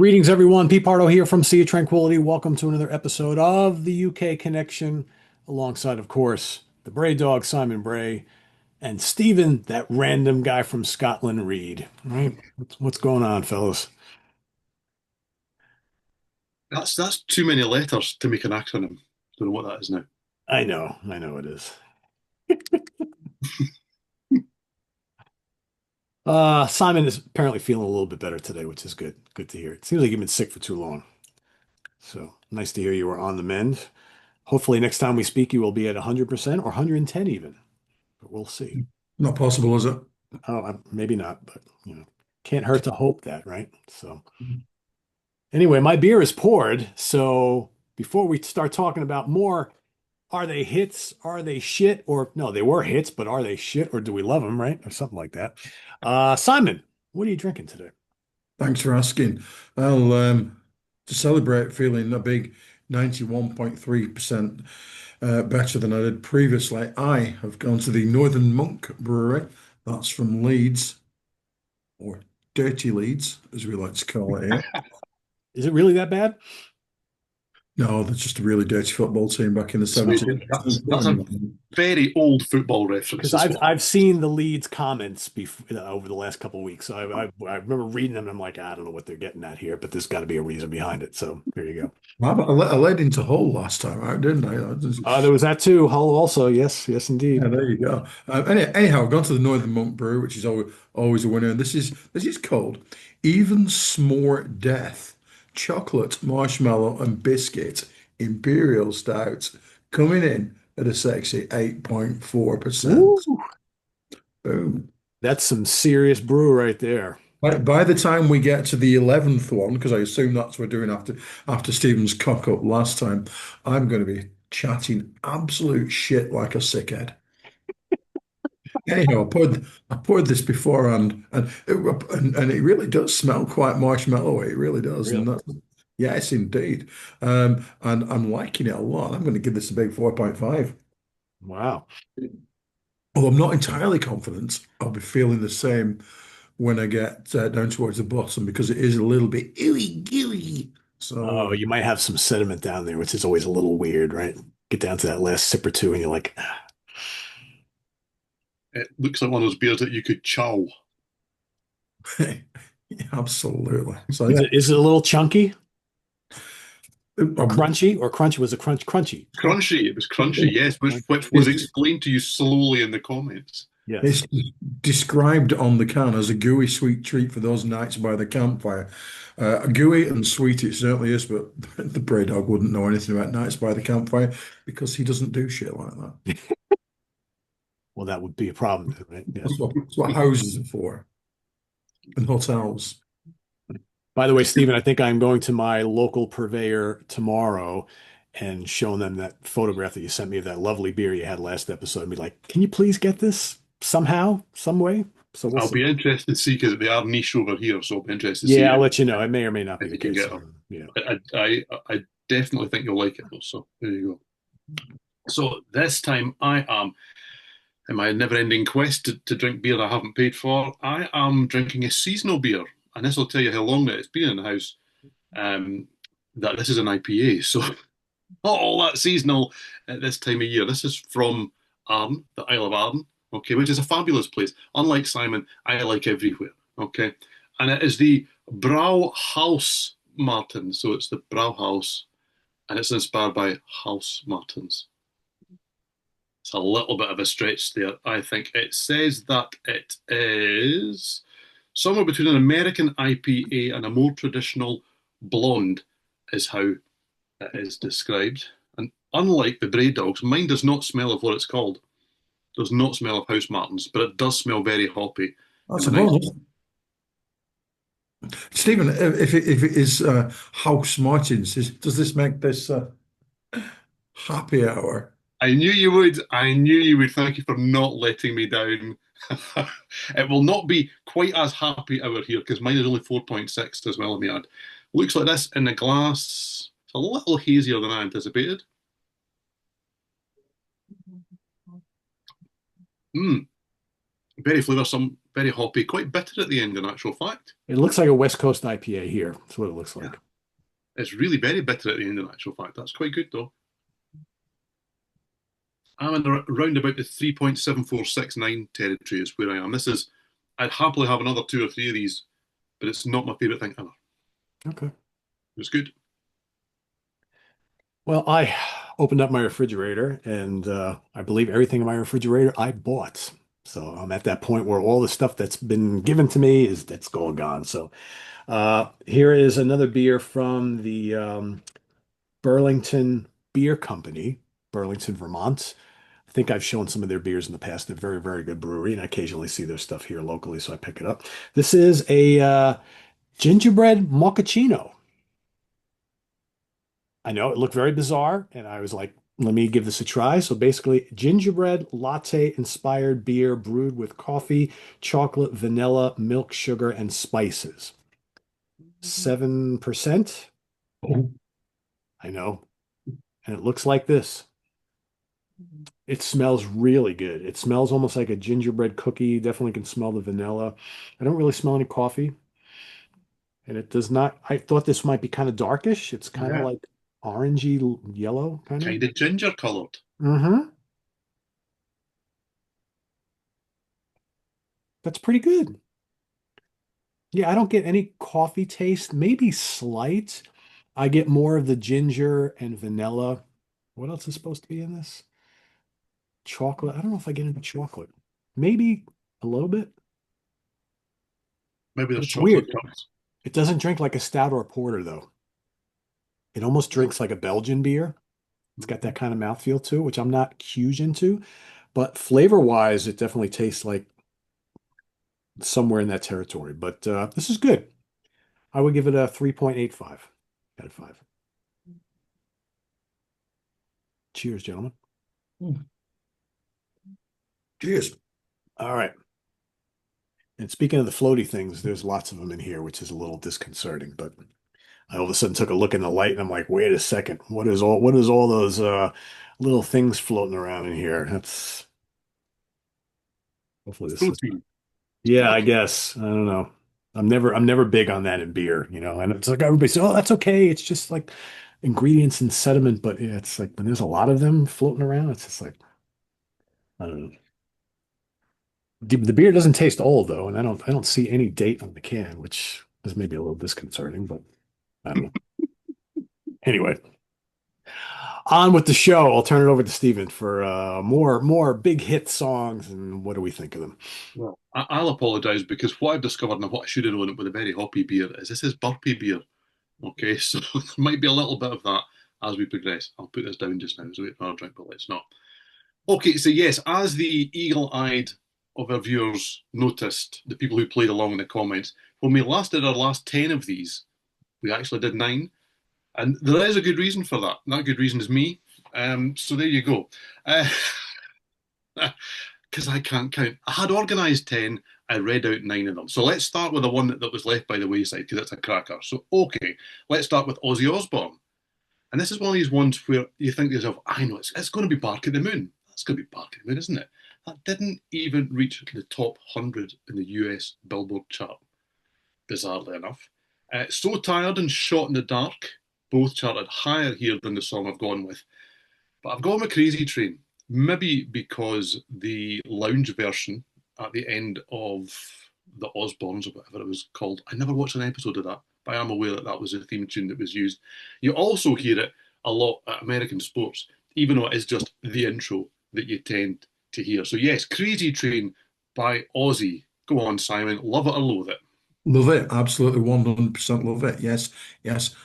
Greetings, everyone. Pete Pardo here from Sea of Tranquility. Welcome to another episode of the UK Connection, alongside, of course, the Bray dog, Simon Bray, and Steven, that random guy from Scotland, Reid. Right? What's going on, fellas? That's too many letters to make an acronym. Don't know what that is now. I know it is. Simon is apparently feeling a little bit better today, which is good. Good to hear. It seems like you've been sick for too long. So nice to hear you are on the mend. Hopefully, next time we speak, you will be at 100% or 110 even, but we'll see. Not possible, is it? Oh, maybe not, but can't hurt to hope that, right? So anyway, my beer is poured. So before we start talking about more, are they hits? Are they shit? Or no, they were hits, but are they shit? Or do we love them, right? Or something like that. Simon, what are you drinking today? Thanks for asking. Well, to celebrate feeling a big 91.3% better than I did previously, I have gone to the Northern Monk Brewery. That's from Leeds, or Dirty Leeds, as we like to call it here. Is it really that bad? No, that's just a really dirty football team back in the So 70s. that's a very old football reference Because as I've well. I've seen the Leeds comments before over the last couple of weeks. So I remember reading them. And I'm like, I don't know what they're getting at here, but there's got to be a reason behind it. So there you go. I led into Hull last time out, didn't I? There was that too. Hull also. Yes, yes, indeed. Yeah, there you go. Anyhow, I've gone to the Northern Monk Brew, which is always a winner. And this is called Even S'more Death Chocolate, Marshmallow, and Biscuit Imperial Stout, coming in at a sexy 8.4%. Woo! Boom. That's some serious brew right there. By the time we get to the 11th one, because I assume that's what we're doing after Stephen's cock up last time, I'm going to be chatting absolute shit like a sickhead. Anyhow, I poured this beforehand, and it really does smell quite marshmallowy. It really does, Really? and that's yes, indeed. And I'm liking it a lot. I'm going to give this a big 4.5. Wow. Although I'm not entirely confident I'll be feeling the same when I get down towards the bottom because it is a little bit ooey gooey. Oh, So you might have some sediment down there, which is always a little weird, right? Get down to that last sip or two, and you're like, "Ah." It looks like one of those beers that you could chow. absolutely. So Is yeah, it a little chunky or um, crunchy? Or crunchy was a crunchy? Crunchy, it was crunchy, yes, which was it's, explained to you slowly in the comments. Yes. It's described on the can as a gooey sweet treat for those nights by the campfire. Gooey and sweet it certainly is, but the Bray Dog wouldn't know anything about nights by the campfire because he doesn't do shit like that. Well, that would be a problem, right? Yes. That's what houses are for and hotels. By the way, Stephen, I think I'm going to my local purveyor tomorrow and showing them that photograph that you sent me of that lovely beer you had last episode and be like, can you please get this somehow, some way? So we'll I'll see. be interested to see because they are niche over here, so I'll be interested to Yeah, see I'll let you know. It may or may not be if the you can case. get them. Yeah. I definitely think you'll like it though. So there you go. So this time I am in my never-ending quest to drink beer I haven't paid for. I am drinking a seasonal beer, and this will tell you how long that it's been in the house. Um, that this is an IPA, so not all that seasonal at this time of year. This is from Arden, the Isle of Arden, okay, which is a fabulous place. Unlike Simon, I like everywhere, okay, and it is the Brauhaus Martin, so it's the Brauhaus, and it's inspired by House Martins. It's a little bit of a stretch there, I think. It says that it is somewhere between an American IPA and a more traditional blonde, is how it is described. And unlike the Bray Dogs, mine does not smell of what it's called. Does not smell of House Martins, but it does smell very hoppy in That's a a nice. bonus. Stephen, if it is House Martins, does this make this happy hour? I knew you would. I knew you would. Thank you for not letting me down. It will not be quite as happy hour here because mine is only 4.6 as well in the ad. Looks like this in the glass. It's a little hazier than I anticipated. Mm, very flavoursome. very hoppy, quite bitter at the end, in actual fact. It looks like a West Coast IPA here. That's what it looks Yeah. like. It's really very bitter at the end, in actual fact. That's quite good, though. I'm in around about the 3.7469 territory is where I am. I'd happily have another two or three of these, but it's not my favorite thing ever. Okay. It's good. Well, I opened up my refrigerator and I believe everything in my refrigerator I bought. So I'm at that point where all the stuff that's been given to me that's all gone. So here is another beer from the Burlington Beer Company, Burlington, Vermont. I think I've shown some of their beers in the past. They're very, very good brewery, and I occasionally see their stuff here locally, so I pick it up. This is a gingerbread mochaccino. I know it looked very bizarre, and I was like, let me give this a try. So basically, gingerbread latte inspired beer brewed with coffee, chocolate, vanilla, milk, sugar, and spices. 7%. Oh, I know. And it looks like this. It smells really good. It smells almost like a gingerbread cookie. Definitely can smell the vanilla. I don't really smell any coffee. And it does not, I thought this might be kind of darkish. It's kind of Yeah. like orangey yellow, kind of. Kind of ginger coloured. Mm-hmm. That's pretty good. Yeah, I don't get any coffee taste, maybe slight. I get more of the ginger and vanilla. What else is supposed to be in this? Chocolate. I don't know if I get into chocolate. Maybe a little bit, Maybe but there's it's chocolate weird. chunks. It doesn't drink like a stout or a porter, though. It almost drinks like a Belgian beer. It's got that kind of mouthfeel to it, which I'm not huge into. But flavor-wise, it definitely tastes like somewhere in that territory. But this is good. I would give it a 3.85 out of 5. Cheers, gentlemen. mm. Cheers. All right. And speaking of the floaty things, there's lots of them in here, which is a little disconcerting. But I all of a sudden took a look in the light and I'm like, wait a second, what is all those little things floating around in here? That's hopefully It's this is protein. It's yeah, I protein. guess. I don't know. I'm never big on that in beer, and it's like everybody says, oh, that's okay. It's just like ingredients and sediment, but yeah, it's like when there's a lot of them floating around, it's just like I don't know. The beer doesn't taste old though, and I don't see any date on the can, which is maybe a little disconcerting, but I don't know. Anyway, on with the show. I'll turn it over to Steven for more big hit songs and what do we think of them? Well, I'll apologise because what I've discovered and what I should have known with a very hoppy beer is this is burpy beer. Okay, so there might be a little bit of that as we progress. I'll put this down just now. So wait for our drink, but let's not. Okay, so yes, as the eagle-eyed of our viewers noticed, the people who played along in the comments, when we last did our last 10 of these, we actually did 9. And there is a good reason for that. That good reason is me. So there you go. Because I can't count. I had organised 10, I read out 9 of them. So let's start with the one that was left by the wayside, because it's a cracker. So, okay, let's start with Ozzy Osbourne. And this is one of these ones where you think to yourself, I know it's going to be Bark at the Moon. That's going to be Bark at the Moon, isn't it? That didn't even reach the top 100 in the US Billboard chart, bizarrely enough. So Tired and Shot in the Dark both charted higher here than the song I've gone with. But I've gone with Crazy Train, maybe because the lounge version at the end of the Osbournes, or whatever it was called, I never watched an episode of that, but I am aware that that was the theme tune that was used. You also hear it a lot at American sports, even though it is just the intro that you tend to hear. So, yes, Crazy Train by Ozzy. Go on, Simon. Love it or loathe it. Love it. Absolutely 100% love it. Yes. Yes.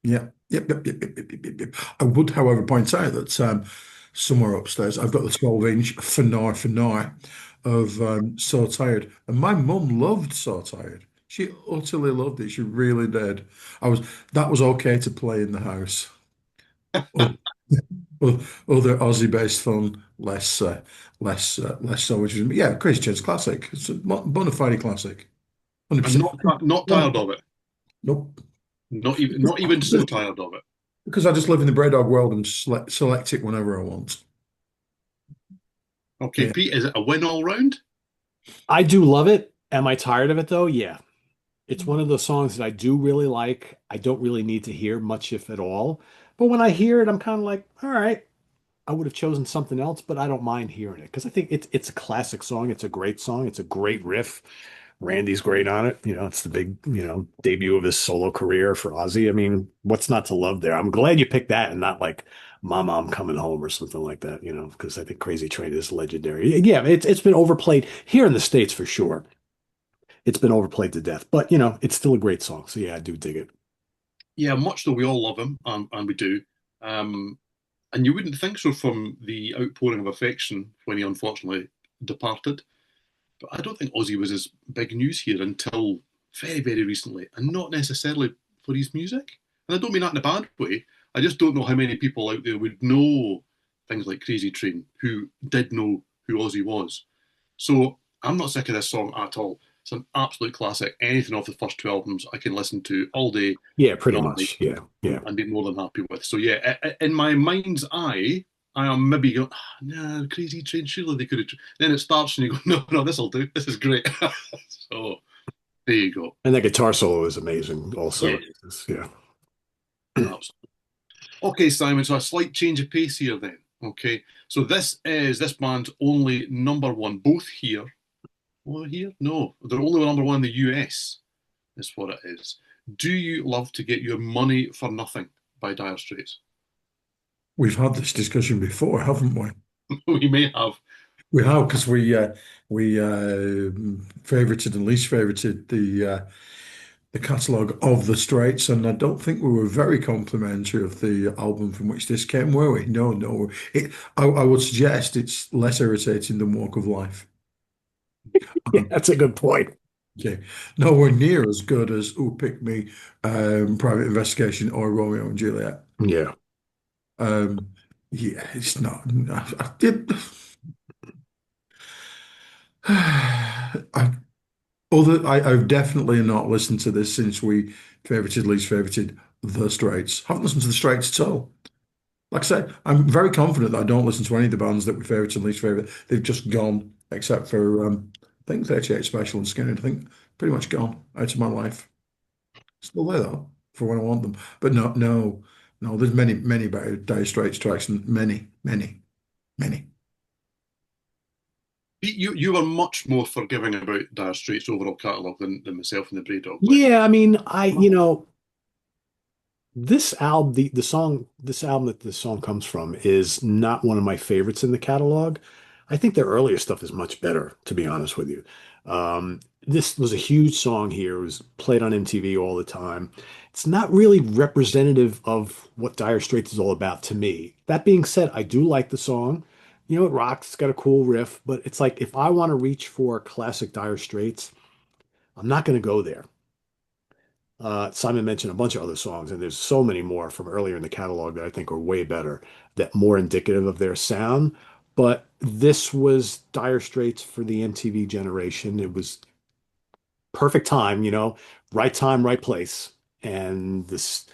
Yeah. Yep. I would, however, point out that somewhere upstairs I've got the 12-inch for now of So Tired. And my mum loved So Tired. She utterly loved it. She really did. I was that was okay to play in the house. O- Other Aussie-based fun, less so, which is yeah, Crazy Chance classic. It's a bona fide classic. I'm 100%. not tired of it. Nope. Not even so tired of it. Because I just live in the Braydog world and select it whenever I want. Okay, Yeah. Pete, is it a win all round? I do love it. Am I tired of it though? Yeah. It's one of those songs that I do really like. I don't really need to hear much, if at all. But when I hear it, I'm kind of like, all right, I would have chosen something else, but I don't mind hearing it because I think it's a classic song. It's a great song. It's a great riff. Randy's great on it. It's the big, debut of his solo career for Ozzy. I mean, what's not to love there? I'm glad you picked that and not like Mama, I'm Coming Home or something like that, because I think Crazy Train is legendary. Yeah, it's been overplayed here in the States for sure. It's been overplayed to death, but it's still a great song. So yeah, I do dig it. Yeah, much though we all love him, and we do. And you wouldn't think so from the outpouring of affection when he unfortunately departed. But I don't think Ozzy was as big news here until very, very recently, and not necessarily for his music. And I don't mean that in a bad way. I just don't know how many people out there would know things like Crazy Train who did know who Ozzy was. So I'm not sick of this song at all. It's an absolute classic. Anything off the first two albums I can listen to all day Yeah, and pretty all night much. Yeah, yeah. and be more than happy with. So yeah, in my mind's eye, I am maybe going, nah, Crazy Train, surely they could have. Then it starts and you go, no, no, this will do. This is great. So there you go. And that guitar solo is amazing also. Yeah, Yeah. absolutely. Okay, Simon. So a slight change of pace here then. Okay, so this is this band's only number one, both here. Well, here, no, they're only number one in the US. Is what it is. Do you love to get your money for nothing by Dire Straits? We've had this discussion before, haven't we? We may have. We have because we favorited and least favorited the catalogue of the Straits, and I don't think we were very complimentary of the album from which this came, were we? No, no. I would suggest it's less irritating than Walk of Life. Yeah, that's a good point. Okay, nowhere near as good as Who Picked Me, Private Investigation, or Romeo and Juliet. Yeah. Um, yeah, it's not. I did. I I've definitely not listened to this since we favorited, least favorited the Straits. Haven't listened to the Straits at all. Like I said, I'm very confident that I don't listen to any of the bands that we favorite and least favorite. They've just gone, except for I think 38 Special and Skinner. I think pretty much gone out of my life. Still there though, for when I want them. But no, no, no. There's many, many better Dire Straits tracks, and many, many, many. You were much more forgiving about Dire Straits' overall catalogue than myself and the Bray Dog were. Yeah, I mean, this album, this album that this song comes from is not one of my favorites in the catalog. I think their earlier stuff is much better, to be honest with you. This was a huge song here. It was played on MTV all the time. It's not really representative of what Dire Straits is all about to me. That being said, I do like the song. It rocks. It's got a cool riff, but it's like if I want to reach for classic Dire Straits, I'm not going to go there. Simon mentioned a bunch of other songs, and there's so many more from earlier in the catalog that I think are way better, that more indicative of their sound. But this was Dire Straits for the MTV generation. It was perfect time, right place. And this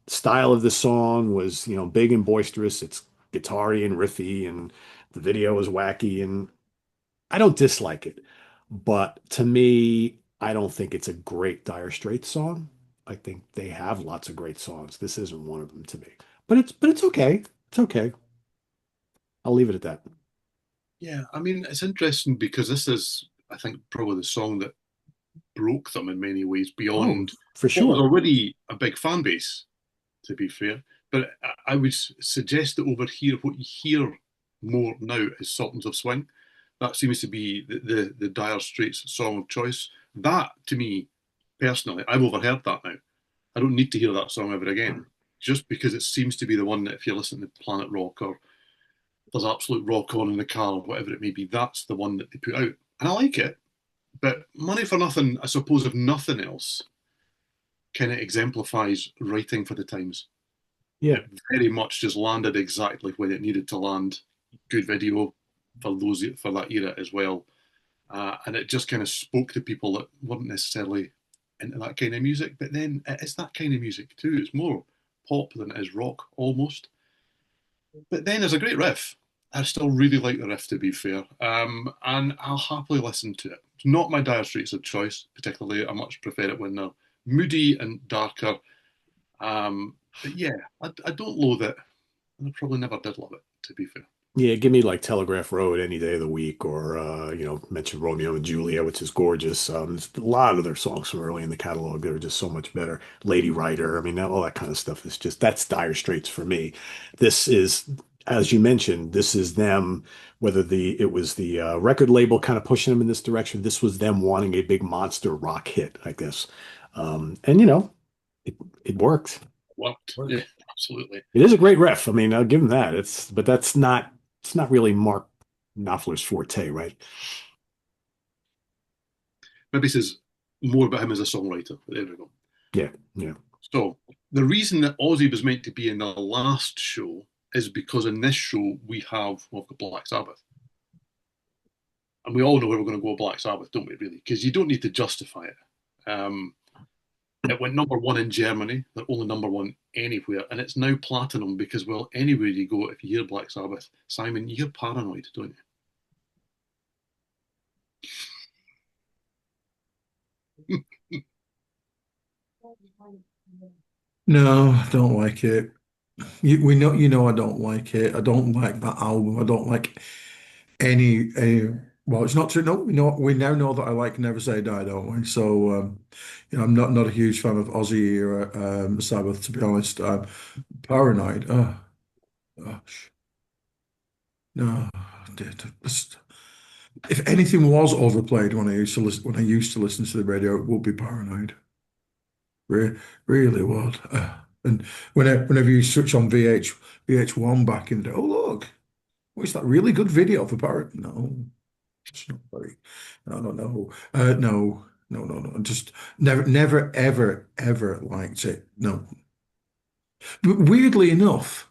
style of the song was, big and boisterous. It's guitar-y and riffy, and the video was wacky. And I don't dislike it, but to me, I don't think it's a great Dire Straits song. I think they have lots of great songs. This isn't one of them to me, but it's okay. It's okay. I'll leave it at that. Yeah, I mean, it's interesting because this is, I think, probably the song that broke them in many ways Oh, beyond for what was sure. already a big fan base, to be fair. But I would suggest that over here, what you hear more now is Sultans of Swing. That seems to be the Dire Straits song of choice. That, to me, personally, I've overheard that now. I don't need to hear that song ever again, just because it seems to be the one that if you listen to Planet Rock or there's absolute rock on in the car or whatever it may be, that's the one that they put out. And I like it, but Money for Nothing, I suppose, if nothing else, kind of exemplifies writing for the times. Yeah. It very much just landed exactly when it needed to land. Good video for that era as well, and it just kind of spoke to people that weren't necessarily into that kind of music. But then it is that kind of music too. It's more pop than it is rock almost. But then there's a great riff. I still really like the riff, to be fair, and I'll happily listen to it. It's not my Dire Straits of choice, particularly. I much prefer it when they're moody and darker. But yeah, I don't loathe it, and I probably never did love it, to be fair. Yeah, give me like Telegraph Road any day of the week, or mention Romeo and Juliet, which is gorgeous. There's a lot of their songs from early in the catalog that are just so much better. Lady Writer, I mean, all that kind of stuff is just that's Dire Straits for me. This is, as you mentioned, this is them. Whether it was the record label kind of pushing them in this direction, this was them wanting a big monster rock hit, I guess. And it it worked. Worked, yeah, Worked. absolutely. It is a great riff. I mean, I'll give him that. But that's not it's not really Mark Knopfler's forte, right? Maybe says more about him as a songwriter. But there we go. Yeah, yeah. So the reason that Ozzy was meant to be in the last show is because in this show we've got Black Sabbath, and we all know where we're going to go with Black Sabbath, don't we? Really, because you don't need to justify it. It went number one in Germany. They're only number one anywhere, and it's now platinum because, well, anywhere you go, if you hear Black Sabbath, Simon, you're paranoid, don't you? No, I don't like it. You know I don't like it. I don't like that album. I don't like any. Well, it's not true. No, we now know that I like Never Say Die, don't we? So, I'm not a huge fan of Ozzy era Sabbath, to be honest. Paranoid. Oh gosh, no. Just- If anything was overplayed when I used to listen to the radio, it would be Paranoid. Really would. And whenever you switch on VH1 back in the day, oh look, what's that really good video for Parrot? No, it's not very. I don't know. No, no, no, no. Just never, ever, ever liked it. No. But weirdly enough,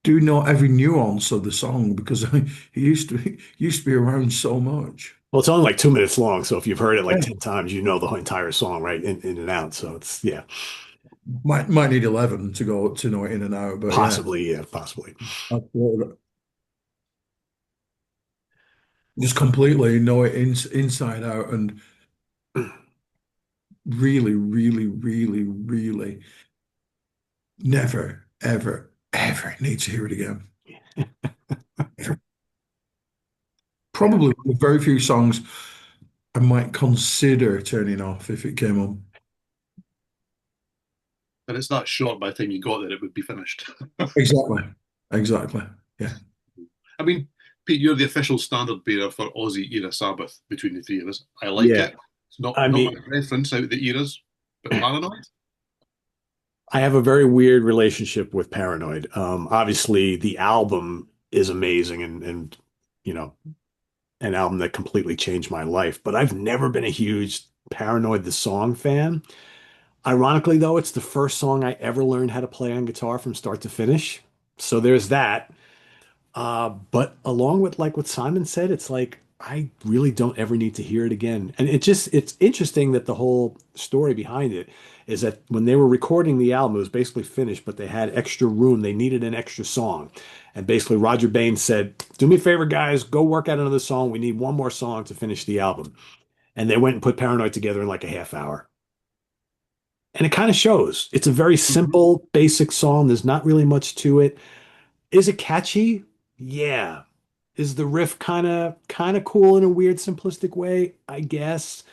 do know every nuance of the song because he used to be around so much. Well, it's only like 2 minutes long, so if you've heard it like Yeah. 10 times, you know the whole entire song, right? In and out. So it's yeah, Might need 11 to go to know it in and out, but yeah, possibly, yeah, possibly. absolutely. Just completely know it inside out and really, really, really, really never, ever, ever need to hear it again. Yeah. Probably one of the very few songs I might consider turning off if it came on. And it's that short by the time you got there, it would be finished. Exactly. Exactly. Yeah. I mean, Pete, you're the official standard bearer for Aussie era Sabbath between the three of us. I like Yeah. it. It's not I not my mean, preference out of the eras, but Paranoid. I have a very weird relationship with Paranoid. Obviously, the album is amazing and you know, an album that completely changed my life, but I've never been a huge Paranoid the song fan. Ironically, though, it's the first song I ever learned how to play on guitar from start to finish. So there's that. But along with like what Simon said, it's like I really don't ever need to hear it again. And it's interesting that the whole story behind it is that when they were recording the album, it was basically finished, but they had extra room. They needed an extra song. And basically Roger Baines said, "Do me a favor, guys, go work out another song. We need one more song to finish the album." And they went and put Paranoid together in like a half hour. And it kind of shows. It's a very simple, basic song. There's not really much to it. Is it catchy? Yeah. Is the riff kind of cool in a weird, simplistic way? I guess.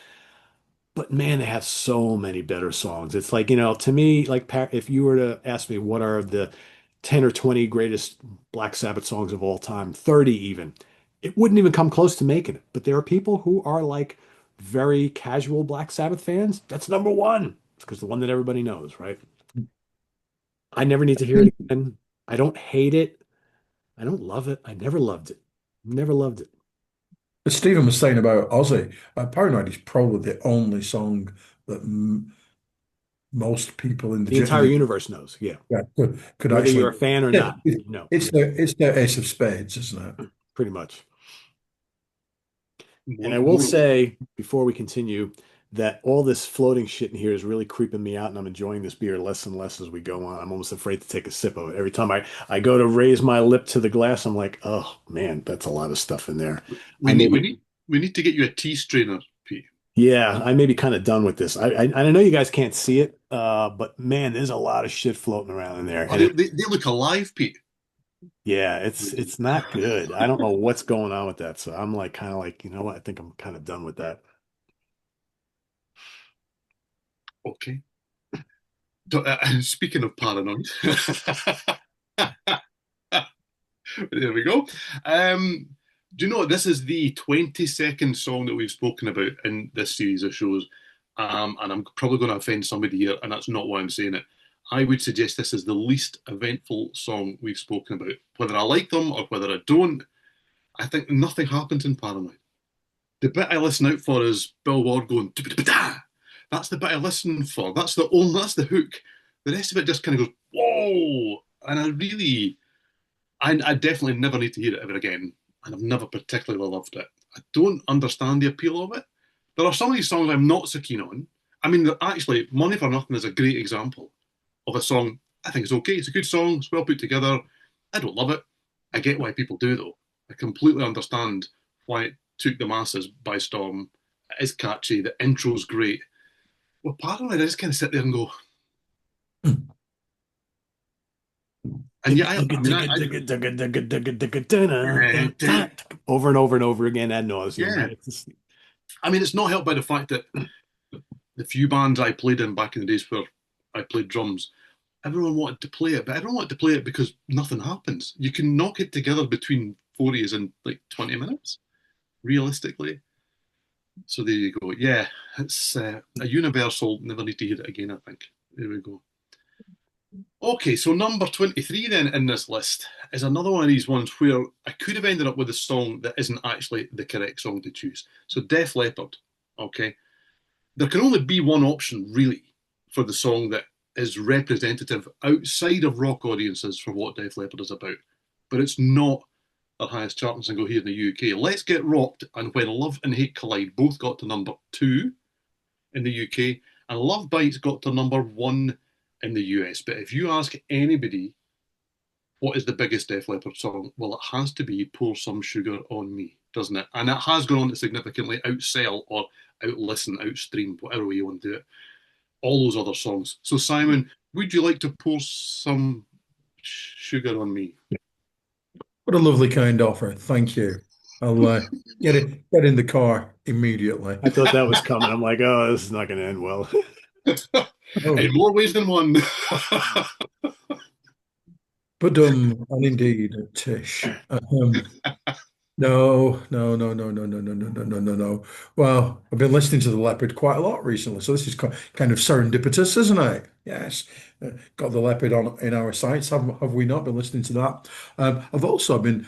But man, they have so many better songs. It's like, to me, like if you were to ask me what are the 10 or 20 greatest Black Sabbath songs of all time, 30 even, it wouldn't even come close to making it. But there are people who are like very casual Black Sabbath fans. That's number one. It's because the one that everybody knows, right? I never need to hear it again. I don't hate it. I don't love it. I never loved it. Never loved it. As Stephen was saying about Ozzy, Paranoid is probably the only song that m most people in the, The entire universe knows. Yeah. yeah, could Whether you're actually. a fan or Yeah, not, no. it's Yeah, their Ace of Spades, isn't it? pretty much. And More, I will more say before we continue that all this floating shit in here is really creeping me out, and I'm enjoying this beer less and less as we go on. I'm almost afraid to take a sip of it. Every time I go to raise my lip to the glass, I'm like, oh man, that's a lot of stuff in there. We I may need we be, need we need to get you a tea strainer, Pete. yeah, I may be kind of done with this. I know you guys can't see it, but man, there's a lot of shit floating around in there, Oh, and it, they look alive, Pete. yeah, it's not good. I don't know what's going on with that, so I'm like kind of like, you know what? I think I'm kind of done with that. Okay. Speaking of paranoid, there we go. Do you know this is the 22nd song that we've spoken about in this series of shows? And I'm probably going to offend somebody here, and that's not why I'm saying it. I would suggest this is the least eventful song we've spoken about. Whether I like them or whether I don't, I think nothing happens in Paranoid. The bit I listen out for is Bill Ward going, "Da-ba-da-ba-da." That's the bit I listen for. That's the hook. The rest of it just kind of goes, whoa. And I definitely never need to hear it ever again. And I've never particularly loved it. I don't understand the appeal of it. There are some of these songs I'm not so keen on. I mean, actually, Money for Nothing is a great example of a song I think it's okay. It's a good song. It's well put together. I don't love it. I get why people do, though. I completely understand why it took the masses by storm. It is catchy. The intro's great. Well, Paranoid, I just kind of sit there and go, and yeah, Over and over and over again ad nauseum, yeah. right? It's just, I mean, it's not helped by the fact that the few bands I played in back in the days where I played drums, everyone wanted to play it, but everyone wanted to play it because nothing happens. You can knock it together between fours in like 20 minutes, realistically. So there you go. Yeah, it's a universal, never need to hear it again, I think. There we go. Okay, so number 23 then in this list is another one of these ones where I could have ended up with a song that isn't actually the correct song to choose. So Def Leppard, okay? There can only be one option, really, for the song that is representative outside of rock audiences for what Def Leppard is about. But it's not their highest charting single here in the UK. Let's Get Rocked and When Love and Hate Collide both got to number 2 in the UK, and Love Bites got to number 1 in the US. But if you ask anybody what is the biggest Def Leppard song, well, it has to be Pour Some Sugar on Me, doesn't it? And it has gone on to significantly outsell or outlisten, outstream, whatever way you want to do it, all those other songs. So, Simon, would you like to pour some sugar on me? What a lovely kind offer. Thank you. I'll get in the car immediately. I thought that was coming. I'm like, oh, this is not going to end well. Oh, In more ways than one. but and indeed, Tish. No, no, no, no, no, no, no, no, no, no, no, no. Well, I've been listening to the Leopard quite a lot recently, so this is kind of serendipitous, isn't it? Yes, got the Leopard on in our sights. Have we not been listening to that? I've also been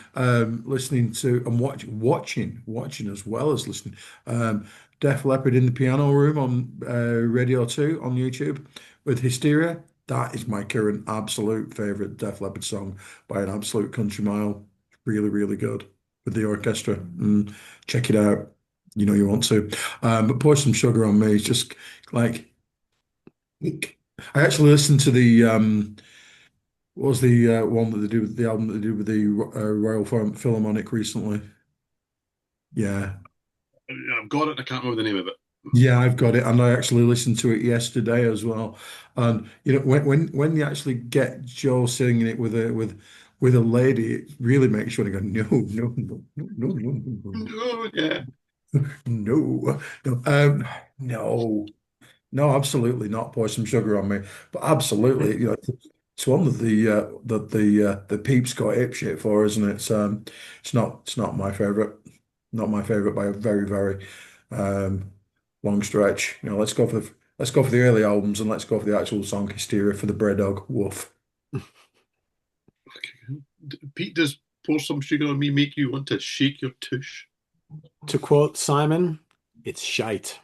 listening to and watching as well as listening. Def Leppard in the Piano Room on Radio 2 on YouTube with Hysteria. That is my current absolute favorite Def Leppard song by an absolute country mile. Really, really good with the orchestra. Check it out. You know you want to. But Pour Some Sugar on Me is just like I actually listened to the what was the one that they do with the album that they do with the Royal Philharmonic recently? Yeah. I've got it. I can't remember the name of it. Yeah, I've got it, and I actually listened to it yesterday as well. And you know, when you actually get Joe singing it with a lady, it really makes you want to go, no, no, no, no, no, no, no, Oh, yeah. no, no, no, no, absolutely not. Pour some sugar on me, but absolutely, you know, it's one that the peeps got ape shit for, isn't it? It's not my favorite, not my favorite by a very, very um long stretch. You know, let's go for the early albums and let's go for the actual song Hysteria for the Bray Dog. Woof. Pete, does Pour Some Sugar on Me make you want to shake your tush? To quote Simon, it's shite.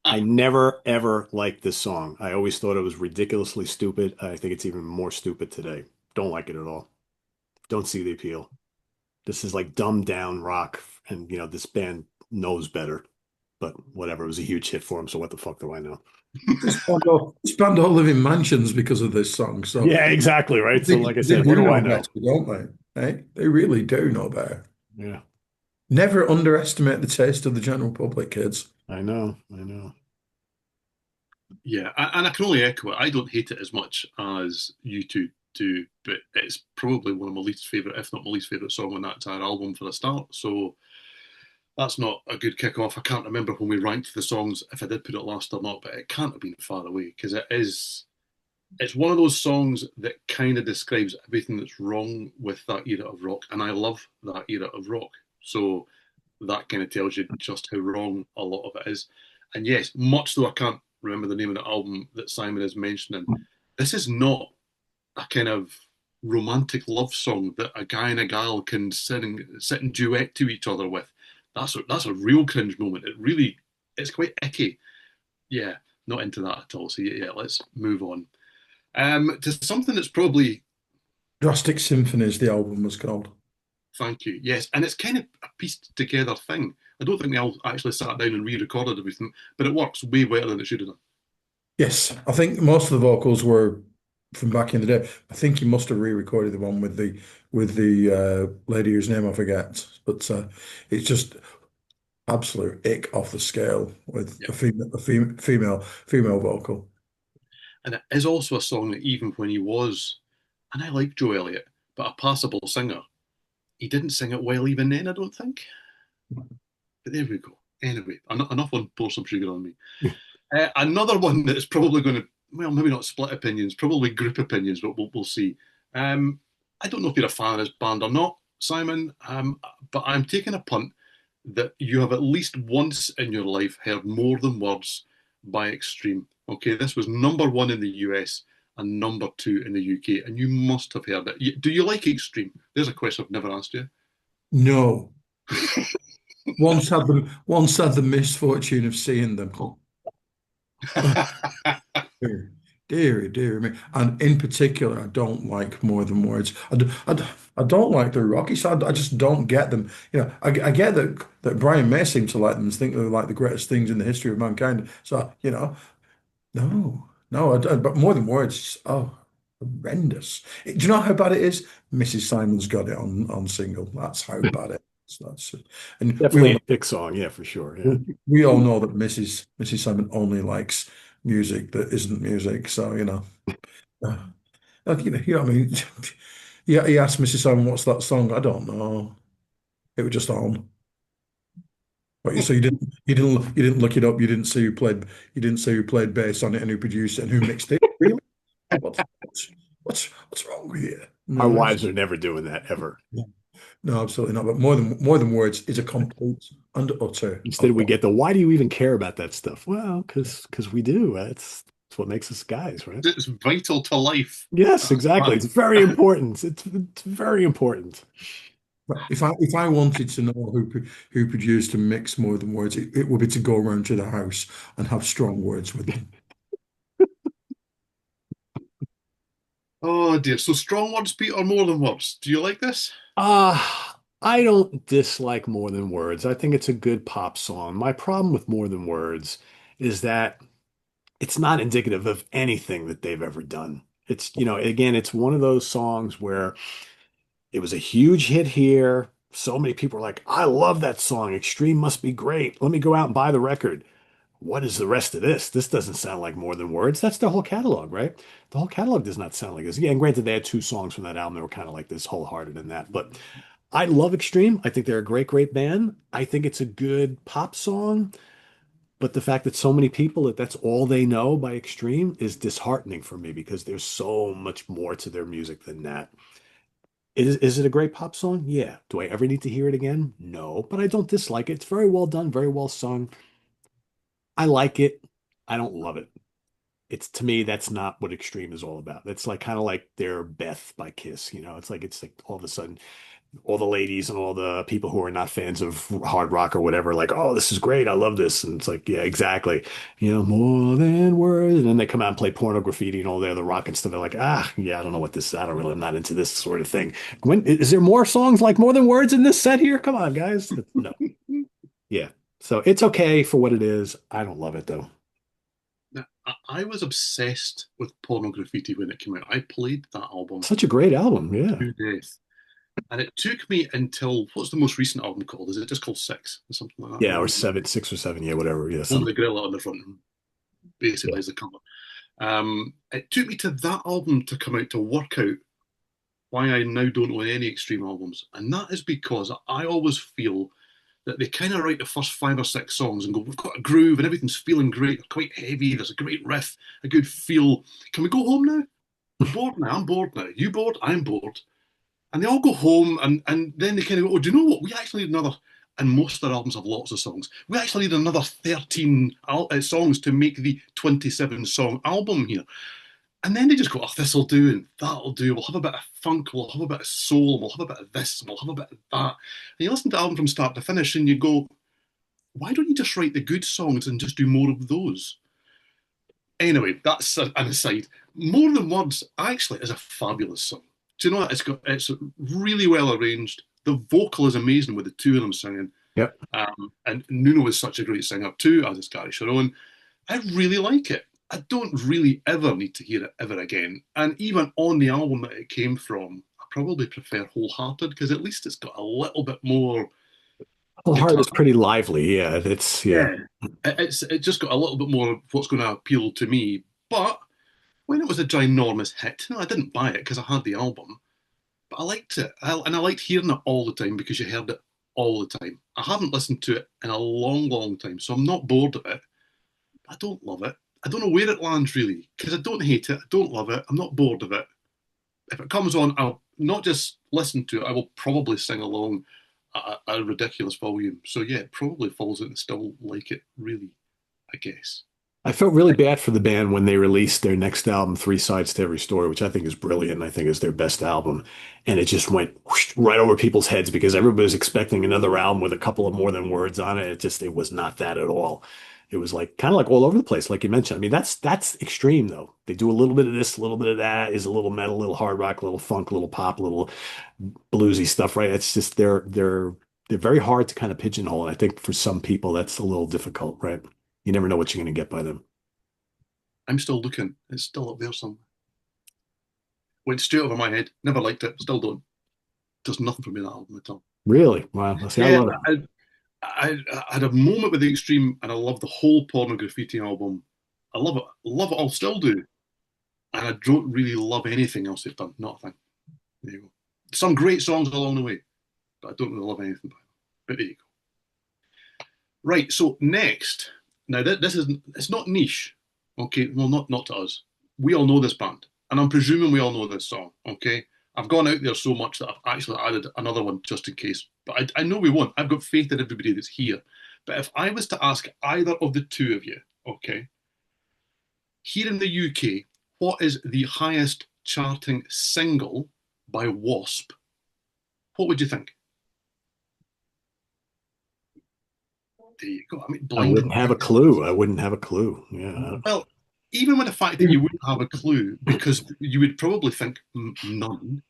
I never ever liked this song. I always thought it was ridiculously stupid. I think it's even more stupid today. Don't like it at all. Don't see the appeal. This is like dumbed down rock, and you know this band knows better. but whatever. It was a huge hit for him. So what the fuck do I know? This band all live in mansions because of this song. So Yeah, exactly. Right. So like I they said, what do do I know know? better, don't they? Hey, they really do know better. Yeah, Never underestimate the taste of the general public, kids. I know. I know. Yeah, and I can only echo it. I don't hate it as much as you two do, but it's probably one of my least favorite, if not my least favorite song on that entire album for a start. So that's not a good kick off. I can't remember when we ranked the songs if I did put it last or not, but it can't have been far away because it is. It's one of those songs that kind of describes everything that's wrong with that era of rock, and I love that era of rock. So that kind of tells you just how wrong a lot of it is. And yes, much though I can't remember the name of the album that Simon is mentioning, this is not a kind of romantic love song that a guy and a gal can sit and duet to each other with. That's a real cringe moment. It's quite icky. Yeah, not into that at all. So yeah, let's move on. To something that's probably Drastic Symphonies, the album was called. thank you. Yes, and it's kind of a pieced together thing. I don't think they all actually sat down and re-recorded everything, but it works way better than it should have done. Yes, I think most of the vocals were from back in the day. I think he must have re-recorded the one with the lady whose name I forget. But it's just absolute ick off the scale with Yeah, a female vocal. and it is also a song that even when he was, and I like Joe Elliott, but a passable singer, he didn't sing it well even then. I don't think. But there we go. Anyway, enough on pour some sugar on me. Another one that is probably going to, well, maybe not split opinions, probably group opinions, but we'll see. Um, I don't know if you're a fan of this band or not, Simon, but I'm taking a punt that you have at least once in your life heard More Than Words by Extreme. Okay, this was number one in the US and number two in the UK, and you must have heard it. Do you like Extreme? There's a question I've never asked you. No, once had the misfortune of seeing them. Dear, dear me. And in particular, I don't like More Than Words. I don't like the Rocky side. I just don't get them. I get that Brian may seem to like them and think they're like the greatest things in the history of mankind. So, no, no, I don't. But More Than Words, oh, horrendous. Do you know how bad it is? Mrs. Simon's got it on single. That's how bad it is. That's it. And we Definitely all a pick song. Yeah, for sure. Yeah. we all know that Mrs. Simon only likes music that isn't music. So, uh, you know what I mean? Yeah, he asked Mrs. Simon, "What's that song?" I don't know. It was just on. But so you didn't look it up. You didn't see who played bass on it and who produced it and who mixed it. Really? What's wrong with you? Our No, wives are never doing that ever. no, absolutely not. But more than words is a complete and utter Instead, we abomination. get the why do you even care about that stuff? Well, because we do. That's what makes us guys, right? It's vital to life. Yes, That's exactly. fine. It's very important. It's very important. Right. If I wanted to know who produced and mixed More Than Words, it would be to go around to the house and have strong words with them. Oh dear. So strong words, Pete, or more than words? Do you like this? I don't dislike More Than Words. I think it's a good pop song. My problem with More Than Words is that it's not indicative of anything that they've ever done. Again, it's one of those songs where it was a huge hit here. So many people are like, I love that song. Extreme must be great. Let me go out and buy the record. What is the rest of this? This doesn't sound like More Than Words. That's the whole catalog, right? The whole catalog does not sound like this. Yeah, and granted, they had two songs from that album that were kind of like this, wholehearted in that. But I love Extreme. I think they're a great, great band. I think it's a good pop song. But the fact that so many people that's all they know by Extreme is disheartening for me because there's so much more to their music than that. Is it a great pop song? Yeah. Do I ever need to hear it again? No, but I don't dislike it. It's very well done, very well sung. I like it. I don't love it. It's to me, that's not what Extreme is all about. That's like kind of like their Beth by Kiss, it's like all of a sudden all the ladies and all the people who are not fans of hard rock or whatever, like, oh, this is great. I love this. And it's like, yeah, exactly. More than words. And then they come out and play porno graffiti and all the other rock and stuff. They're like, yeah, I don't know what this is. I don't really, I'm not into this sort of thing. Is there more songs like More Than Words in this set here? Come on, guys. No. Yeah. So it's okay for what it is. I don't love it though. Now, I was obsessed with Porno Graffiti when it came out. I played that album Such a great album. Yeah. to death. And it took me until, what's the most recent album called? Is it just called Six or something like that? Yeah, or seven, 6 or 7. Yeah, whatever. Yeah, One with some. the gorilla on the front, Yeah. basically, is the cover. It took me to that album to come out to work out why I now don't own any Extreme albums. And that is because I always feel that they kind of write the first 5 or 6 songs and go, we've got a groove and everything's feeling great, quite heavy, there's a great riff, a good feel. Can we go home now? We're bored now, I'm bored now. You bored? I'm bored. And they all go home and then they kind of go, oh, do you know what? We actually need another, and most of their albums have lots of songs. We actually need another 13 songs to make the 27 song album here. And then they just go, oh, this'll do, and that'll do. We'll have a bit of funk, we'll have a bit of soul, we'll have a bit of this, we'll have a bit of that. And you listen to the album from start to finish and you go, why don't you just write the good songs and just do more of those? Anyway, that's an aside. More Than Words actually is a fabulous song. Do you know what? It's really well arranged. The vocal is amazing with the two of them singing. Yep. And Nuno is such a great singer too, as is Gary Sharon. I really like it. I don't really ever need to hear it ever again. And even on the album that it came from, I probably prefer Wholehearted because at least it's got a little bit more Whole Heart guitar. is pretty lively. Yeah, it's yeah. Yeah. It just got a little bit more of what's going to appeal to me. But when it was a ginormous hit, no, I didn't buy it because I had the album, but I liked it. And I liked hearing it all the time because you heard it all the time. I haven't listened to it in a long, long time, so I'm not bored of it. I don't love it. I don't know where it lands really because I don't hate it. I don't love it. I'm not bored of it. If it comes on, I'll not just listen to it. I will probably sing along at a ridiculous volume. So yeah, it probably falls out and still like it really, I guess. I felt really bad for the band when they released their next album, Three Sides to Every Story, which I think is brilliant. I think is their best album. And it just went whoosh, right over people's heads because everybody was expecting another album with a couple of more than words on it. It was not that at all. It was like kind of like all over the place, like you mentioned. I mean, that's extreme though. They do a little bit of this, a little bit of that, is a little metal, a little hard rock, a little funk, a little pop, a little bluesy stuff, right? It's just they're very hard to kind of pigeonhole. And I think for some people that's a little difficult, right? You never know what you're going to get by them. I'm still looking. It's still up there somewhere. Went straight over my head. Never liked it. Still don't. Does nothing for me that album at all. Really? Wow. See, I Yeah, love it. I had a moment with the Extreme, and I love the whole Porno Graffiti album. I love it. Love it. I'll still do. And I don't really love anything else they've done. Not a thing. There you go. Some great songs along the way, but I don't really love anything by them. But there you go. Right. So next, now this is it's not niche. Okay. Well, not to us. We all know this band, and I'm presuming we all know this song. Okay. I've gone out there so much that I've actually added another one just in case. But I know we won't. I've got faith in everybody that's here. But if I was to ask either of the two of you, okay, here in the UK, what is the highest charting single by W.A.S.P? What would you think? There you go. I mean, I blinding wouldn't have a lights. clue. I wouldn't have a clue. Yeah. Well, even with the fact that you wouldn't have a clue, because you would probably think none.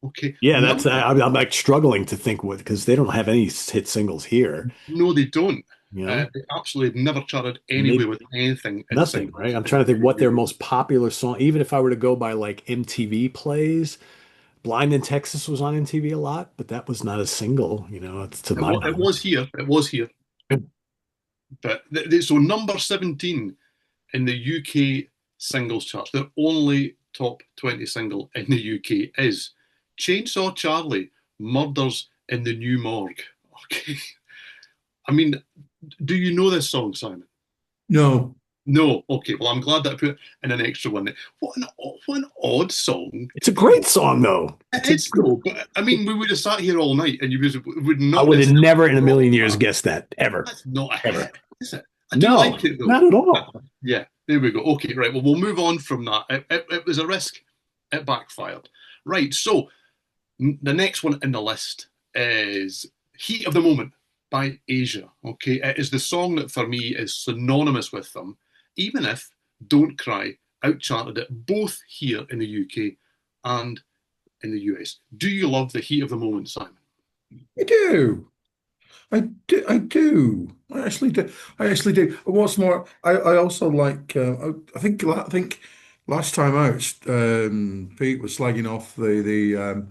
Okay, Yeah, number I'm like struggling to think what because they don't have any hit singles here, no, they don't. you know? They absolutely have never charted Maybe anywhere with anything in nothing, right? singles. I'm trying to think what their most popular song, even if I were to go by like MTV plays, Blind in Texas was on MTV a lot, but that was not a single, it's to my It was knowledge. here. It was here. But so number 17 in the UK singles charts, their only top 20 single in the UK is Chainsaw Charlie, Murders in the New Morgue. Okay. I mean, do you know this song, Simon? No. No. Okay. Well, I'm glad that I put in an extra one. What an odd song It's a to great go. song though. It is though, but I mean, we would have sat here all night, and you would I not would have necessarily never in a thought million years that. guessed that ever, That's not a ever. hit, is it? I do No, like it though. not at all. Yeah, there we go. Okay, right. Well, we'll move on from that. It was a risk. It backfired. Right. So the next one in the list is Heat of the Moment by Asia. Okay. It is the song that for me is synonymous with them, even if Don't Cry outcharted it both here in the UK and in the US. Do you love the Heat of the Moment, Simon? You do. I do. I actually do. I actually do. And what's more, I also like. I think last time out, Pete was slagging off the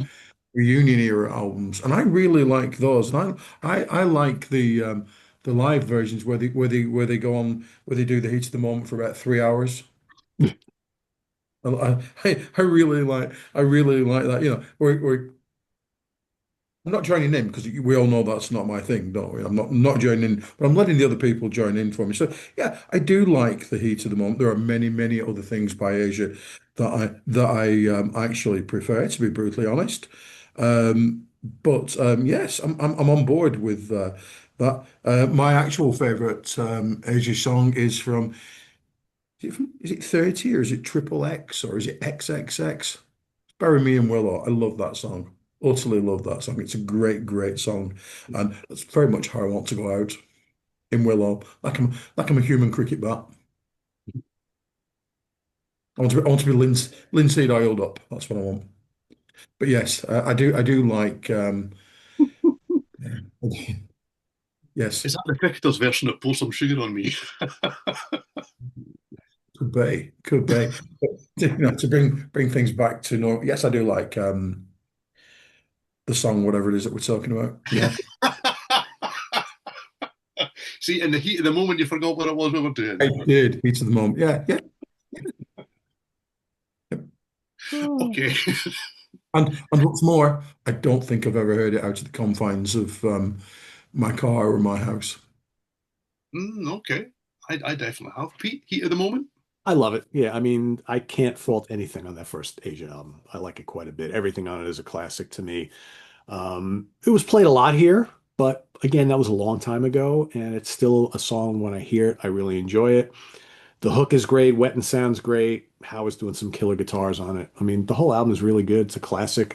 reunion era albums, and I really like those. And I like the live versions where they go on where they do the heat of the moment for about 3 hours. I really like that. You know, where I'm not joining in because we all know that's not my thing, don't we? I'm not joining in, but I'm letting the other people join in for me. So yeah, I do like the heat of the moment. There are many other things by Asia that I actually prefer, to be brutally honest. But yes, I'm on board with that. My actual favorite Asia song is is it 30 or is it triple X or is it XXX? Bury Me in Willow. I love that song. Utterly love that song. It's a great song. And that's very much how I want to go out in Willow. Like I'm a human cricket bat. I want to be linseed oiled up. That's what I want. But yes, I do like yes, Is that the cricketer's version of Pour Some Sugar on Me? could be. But, you know, to bring things back to normal. Yes, I do like the song, whatever it is that we're talking about. Yeah. See, in the heat of the moment, you forgot what it was we were doing. I did. Heat of the moment. Yeah. Oh. Okay. And what's more, I don't think I've ever heard it out of the confines of my car or my house. Okay. I definitely have. Pete, heat of the moment? I love it. Yeah, I mean, I can't fault anything on that first Asia album. I like it quite a bit. Everything on it is a classic to me. It was played a lot here, but again, that was a long time ago, and it's still a song when I hear it, I really enjoy it. The hook is great, Wet and sounds great. Howard's doing some killer guitars on it. I mean, the whole album is really good. It's a classic.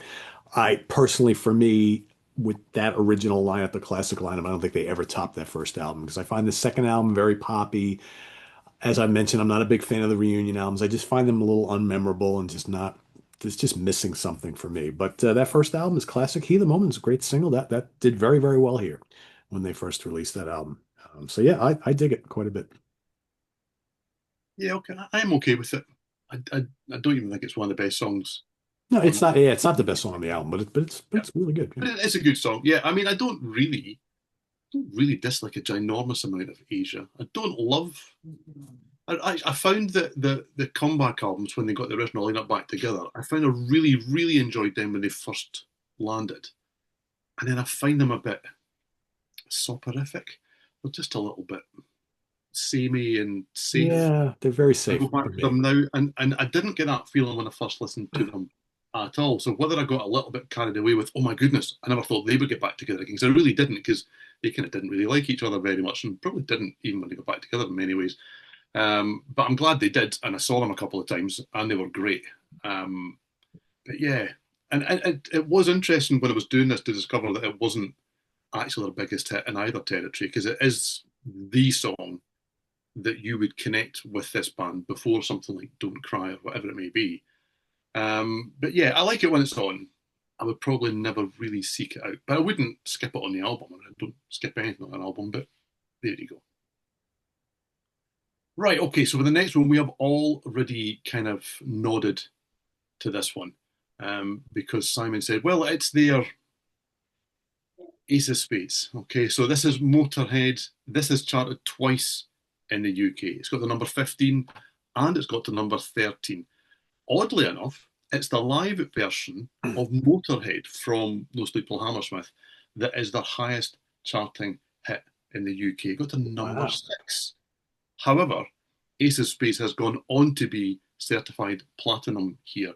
I personally, for me, with that original lineup, the classic lineup, I don't think they ever topped that first album because I find the second album very poppy. As I mentioned, I'm not a big fan of the reunion albums. I just find them a little unmemorable and just not. It's just missing something for me. But that first album is classic. He the Moment is a great single. That did very well here when they first released that album. So yeah, I dig it quite a bit. Yeah, okay. I'm okay with it. I don't even think it's one of the best songs No, it's on. not. Yeah, it's not the best song on the album, but Yeah, it's really good. Yeah. but it's a good song. Yeah, I mean, I don't really dislike a ginormous amount of Asia. I don't love. I found that the comeback albums when they got the original lineup back together, I found I really enjoyed them when they first landed, and then I find them a bit soporific. They're just a little bit samey and safe. Yeah, they're very I safe go back for to me. them now, and I didn't get that feeling when I first listened to them at all. So whether I got a little bit carried away with, oh my goodness, I never thought they would get back together again, because I really didn't, because they kind of didn't really like each other very much, and probably didn't even when they got back together in many ways. But I'm glad they did, and I saw them a couple of times, and they were great. But yeah, and it was interesting when I was doing this to discover that it wasn't actually their biggest hit in either territory, because it is the song that you would connect with this band before something like Don't Cry or whatever it may be. But yeah, I like it when it's on. I would probably never really seek it out, but I wouldn't skip it on the album. I don't skip anything on an album, but there you go. Right, okay, so for the next one, we have already kind of nodded to this one because Simon said, well, it's their Ace of Spades. Okay, so this is Motorhead. This is charted twice in the UK. It's got the number 15 and it's got the number 13. Oddly enough, it's the live version of Motorhead from No Sleep Till Hammersmith that is their highest charting hit in the UK. It got to number Wow. 6. However, Ace of Spades has gone on to be certified platinum here.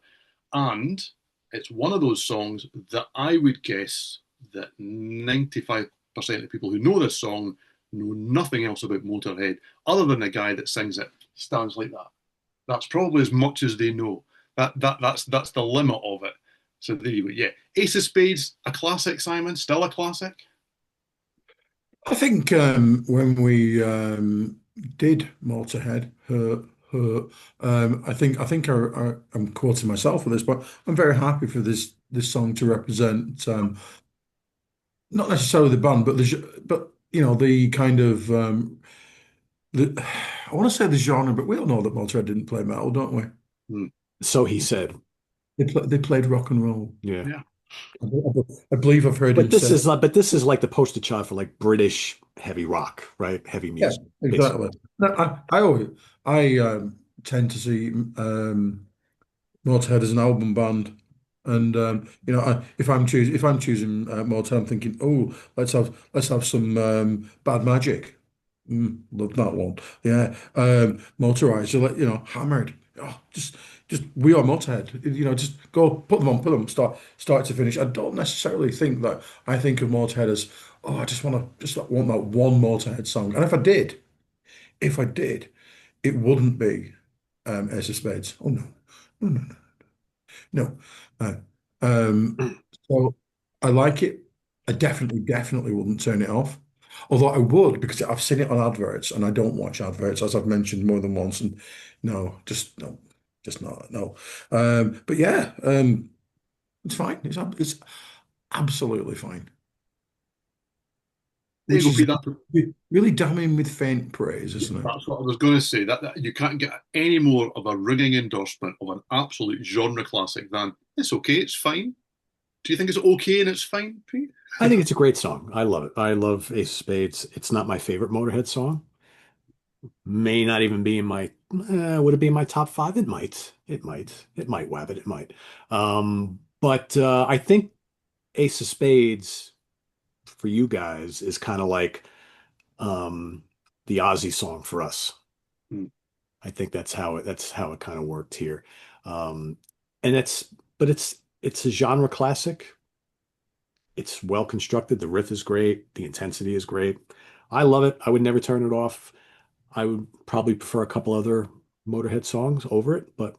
And it's one of those songs that I would guess that 95% of people who know this song know nothing else about Motorhead other than the guy that sings it. He stands like that. That's probably as much as they know. That's the limit of it. So there you go. Yeah, Ace of Spades, a classic. Simon, still a classic. I think when we did Motorhead, I think I'm quoting myself for this, but I'm very happy for this song to represent not necessarily the band, but but you know, the kind of the I want to say the genre, but we all know that Motorhead didn't play metal, don't we? Hmm. So he said. They played rock and roll. Yeah. Yeah. I believe I've heard him say. But this is like the poster child for like British heavy rock, right? Heavy Yeah, music, exactly. basically. No, I always tend to see Motorhead as an album band, and you know, if I'm choosing Motorhead, I'm thinking, oh, let's have some Bad Magic. Love that one. Yeah, Motorized. You know, Hammered. Oh, just we are Motorhead. You know, just go put them on, put them start to finish. I don't necessarily think that I think of Motorhead as, oh, I just want that one Motorhead song. And if I did, it wouldn't be Ace of Spades. Oh no, no, no, no. No. No. Um, so I like it. I definitely wouldn't turn it off. Although I would, because I've seen it on adverts and I don't watch adverts, as I've mentioned more than once. And no, just not, no. But yeah, it's fine. It's absolutely fine. There you Which go, is Pete. really damning with faint praise, isn't it? That's what I was going to say. That you can't get any more of a ringing endorsement of an absolute genre classic than it's okay, it's fine. Do you think it's okay and it's fine, Pete? I think it's a great song. I love it. I love Ace of Spades. It's not my favorite Motorhead song. May not even be in my, would it be in my top five? It might. It might. It might, Wabbit. It might. But I think Ace of Spades for you guys is kind of like um, the Ozzy song for us. Hmm. I think that's how it kind of worked here. Um, and but it's a genre classic. It's well constructed. The riff is great. The intensity is great. I love it. I would never turn it off. I would probably prefer a couple other Motorhead songs over it, but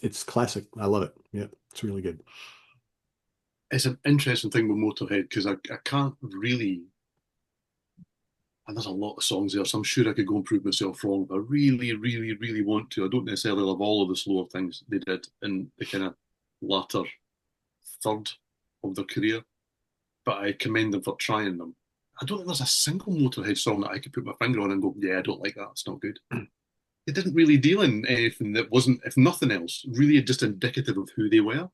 it's classic. I love it. Yeah, it's really good. It's an interesting thing with Motorhead because I can't really, and there's a lot of songs there, so I'm sure I could go and prove myself wrong, but I really, really, really want to. I don't necessarily love all of the slower things they did in the kind of latter third of their career, but I commend them for trying them. I don't think there's a single Motorhead song that I could put my finger on and go, yeah, I don't like that. It's not good. They didn't really deal in anything that wasn't, if nothing else, really just indicative of who they were.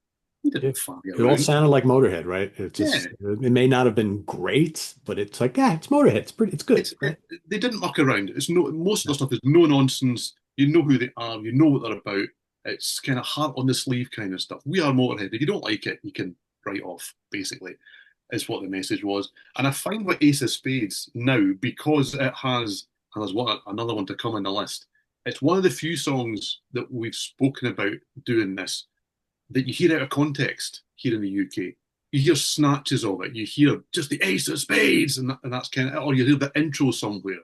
They didn't It, fly it all around. sounded like Motorhead, right? It Yeah, just it may not have been great, but it's like, yeah, it's Motorhead. It's good, right? they didn't muck around. It's no most of the No. stuff is no nonsense. You know who they are. You know what they're about. It's kind of heart on the sleeve kind of stuff. We are Motorhead. If you don't like it, you can write off. Basically, is what the message was. And I find with Ace of Spades now because it has, and there's another one to come on the list. It's one of the few songs that we've spoken about doing this that you hear out of context here in the UK. You hear snatches of it. You hear just the Ace of Spades, and that's kind of, or you hear the intro somewhere,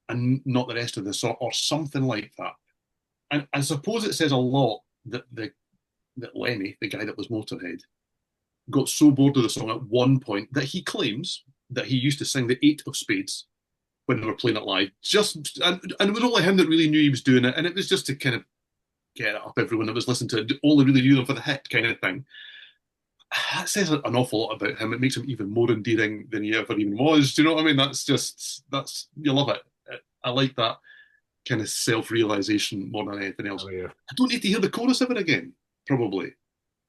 and not the rest of the song, or something like that. And I suppose it says a lot that that Lemmy, the guy that was Motorhead, got so bored of the song at one point that he claims that he used to sing the Eight of Spades when they were playing it live. And it was only him that really knew he was doing it, and it was just to kind of get it up everyone that was listening to it, only really knew them for the hit kind of thing. That says an awful lot about him. It makes him even more endearing than he ever even was. Do you know what I mean? That's you love it. I like that kind of self-realization more than anything else. Oh yeah. I don't need to hear the chorus of it again, probably.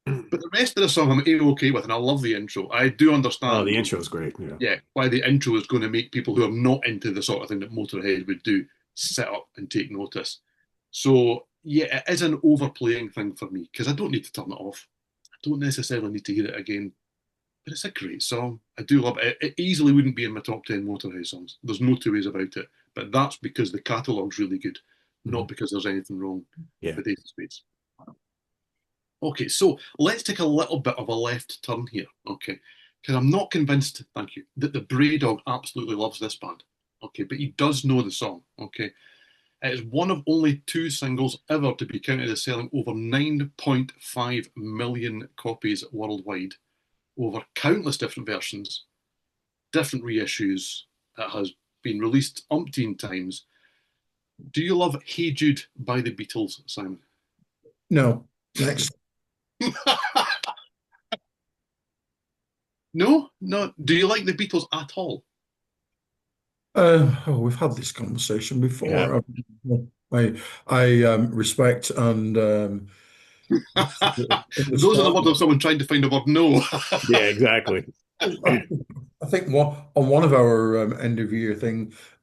But the rest of the song I'm okay with, and I love the intro. I do Oh, the understand, intro is great. Yeah. yeah, why the intro is going to make people who are not into the sort of thing that Motorhead would do sit up and take notice. So yeah, it is an overplaying thing for me because I don't need to turn it off. I don't necessarily need to hear it again, but it's a great song. I do love it. It easily wouldn't be in my top 10 Motorhead songs. There's no two ways about it. But that's because the catalogue's really good, Mhm. not because there's anything wrong Yeah. with Ace of Spades. Okay, so let's take a little bit of a left turn here, okay? Because I'm not convinced, thank you, that the Bray Dog absolutely loves this band, okay? But he does know the song, okay? It is one of only two singles ever to be counted as selling over 9.5 million copies worldwide, over countless different versions, different reissues. It has been released umpteen times. Do you love Hey Jude by the Beatles, Simon? No. Next. No, no. Do you like the Beatles at all? We've had this conversation Yeah, before. I respect and Those are the words understand. of someone trying to find a word no. yeah, exactly. I think on one of our end of year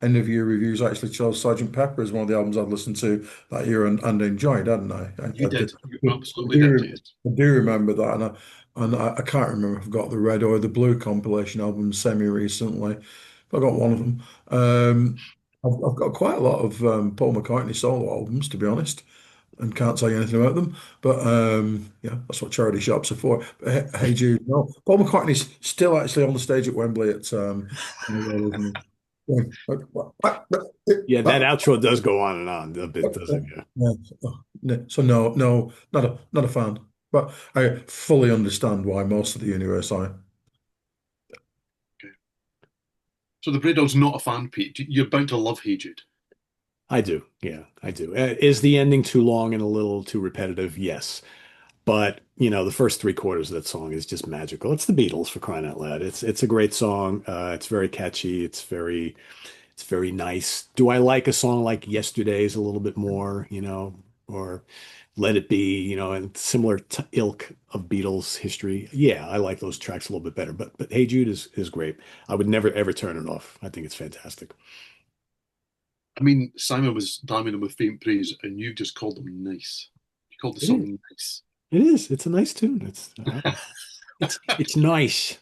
reviews, I actually chose Sergeant Pepper as one of the albums I'd listened to that year and enjoyed, hadn't I? You did. You I absolutely did. Yes. do remember that, and I can't remember if I've got the red or the blue compilation album semi recently. But I got one of them. I've got quite a lot of Paul McCartney solo albums, to be honest, and can't tell you anything about them. But yeah, that's what charity shops are for. But hey Jude, no, Paul McCartney's still actually on the stage at Wembley at Yeah, that outro does go on and on a bit, doesn't it? so no, not a fan. But I fully understand why most of the universe are. Okay. So the Breadog's not a fan, Pete. You're bound to love Hey Jude. I do. Yeah, I do. Is the ending too long and a little too repetitive? Yes. But, the first three quarters of that song is just magical. It's the Beatles for crying out loud. It's a great song. It's very catchy. It's very nice. Do I like a song like Yesterday's a little bit more, or Let It Be, and similar t ilk of Beatles history? Yeah, I like those tracks a little bit better. But Hey Jude is great. I would never ever turn it off. I think it's fantastic. I mean, Simon was damning him with faint praise, and you just called him nice. You called the It is. song nice. It is. It's a nice tune. It's nice.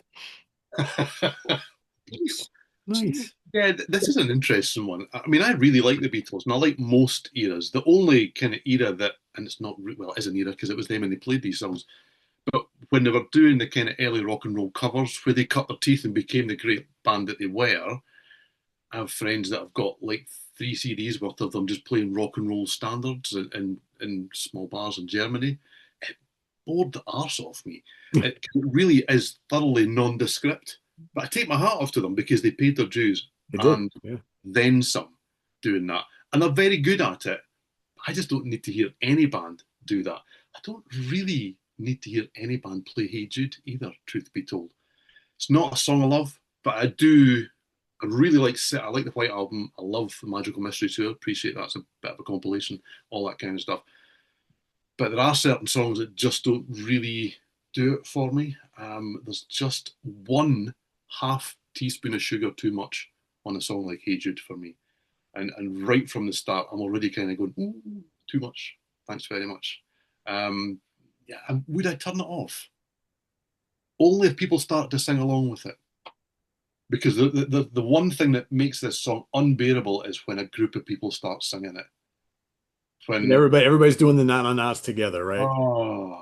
Nice. Yeah, this is an interesting one. I mean, I really like the Beatles, and I like most eras. The only kind of era that, and it's not well, it is an era because it was them and they played these songs. But when they were doing the kind of early rock and roll covers, where they cut their teeth and became the great band that they were, I have friends that have got like three CDs worth of them just playing rock and roll standards in small bars in Germany. It bored the arse off me. It really is thoroughly nondescript. But I take my hat off to them because they paid their dues It did. and Yeah. then some doing that. And they're very good at it. I just don't need to hear any band do that. I don't really need to hear any band play Hey Jude either, truth be told. It's not a song I love, but I do. I really like. I like the White Album. I love the Magical Mystery Tour. Appreciate that's a bit of a compilation, all that kind of stuff. But there are certain songs that just don't really do it for me. There's just one half teaspoon of sugar too much on a song like Hey Jude for me, and right from the start, I'm already kind of going, ooh, too much. Thanks very much. Yeah, and would I turn it off? Only if people start to sing along with it. Because the one thing that makes this song unbearable is when a group of people start singing it. And When everybody's doing the na na nas together, right? oh,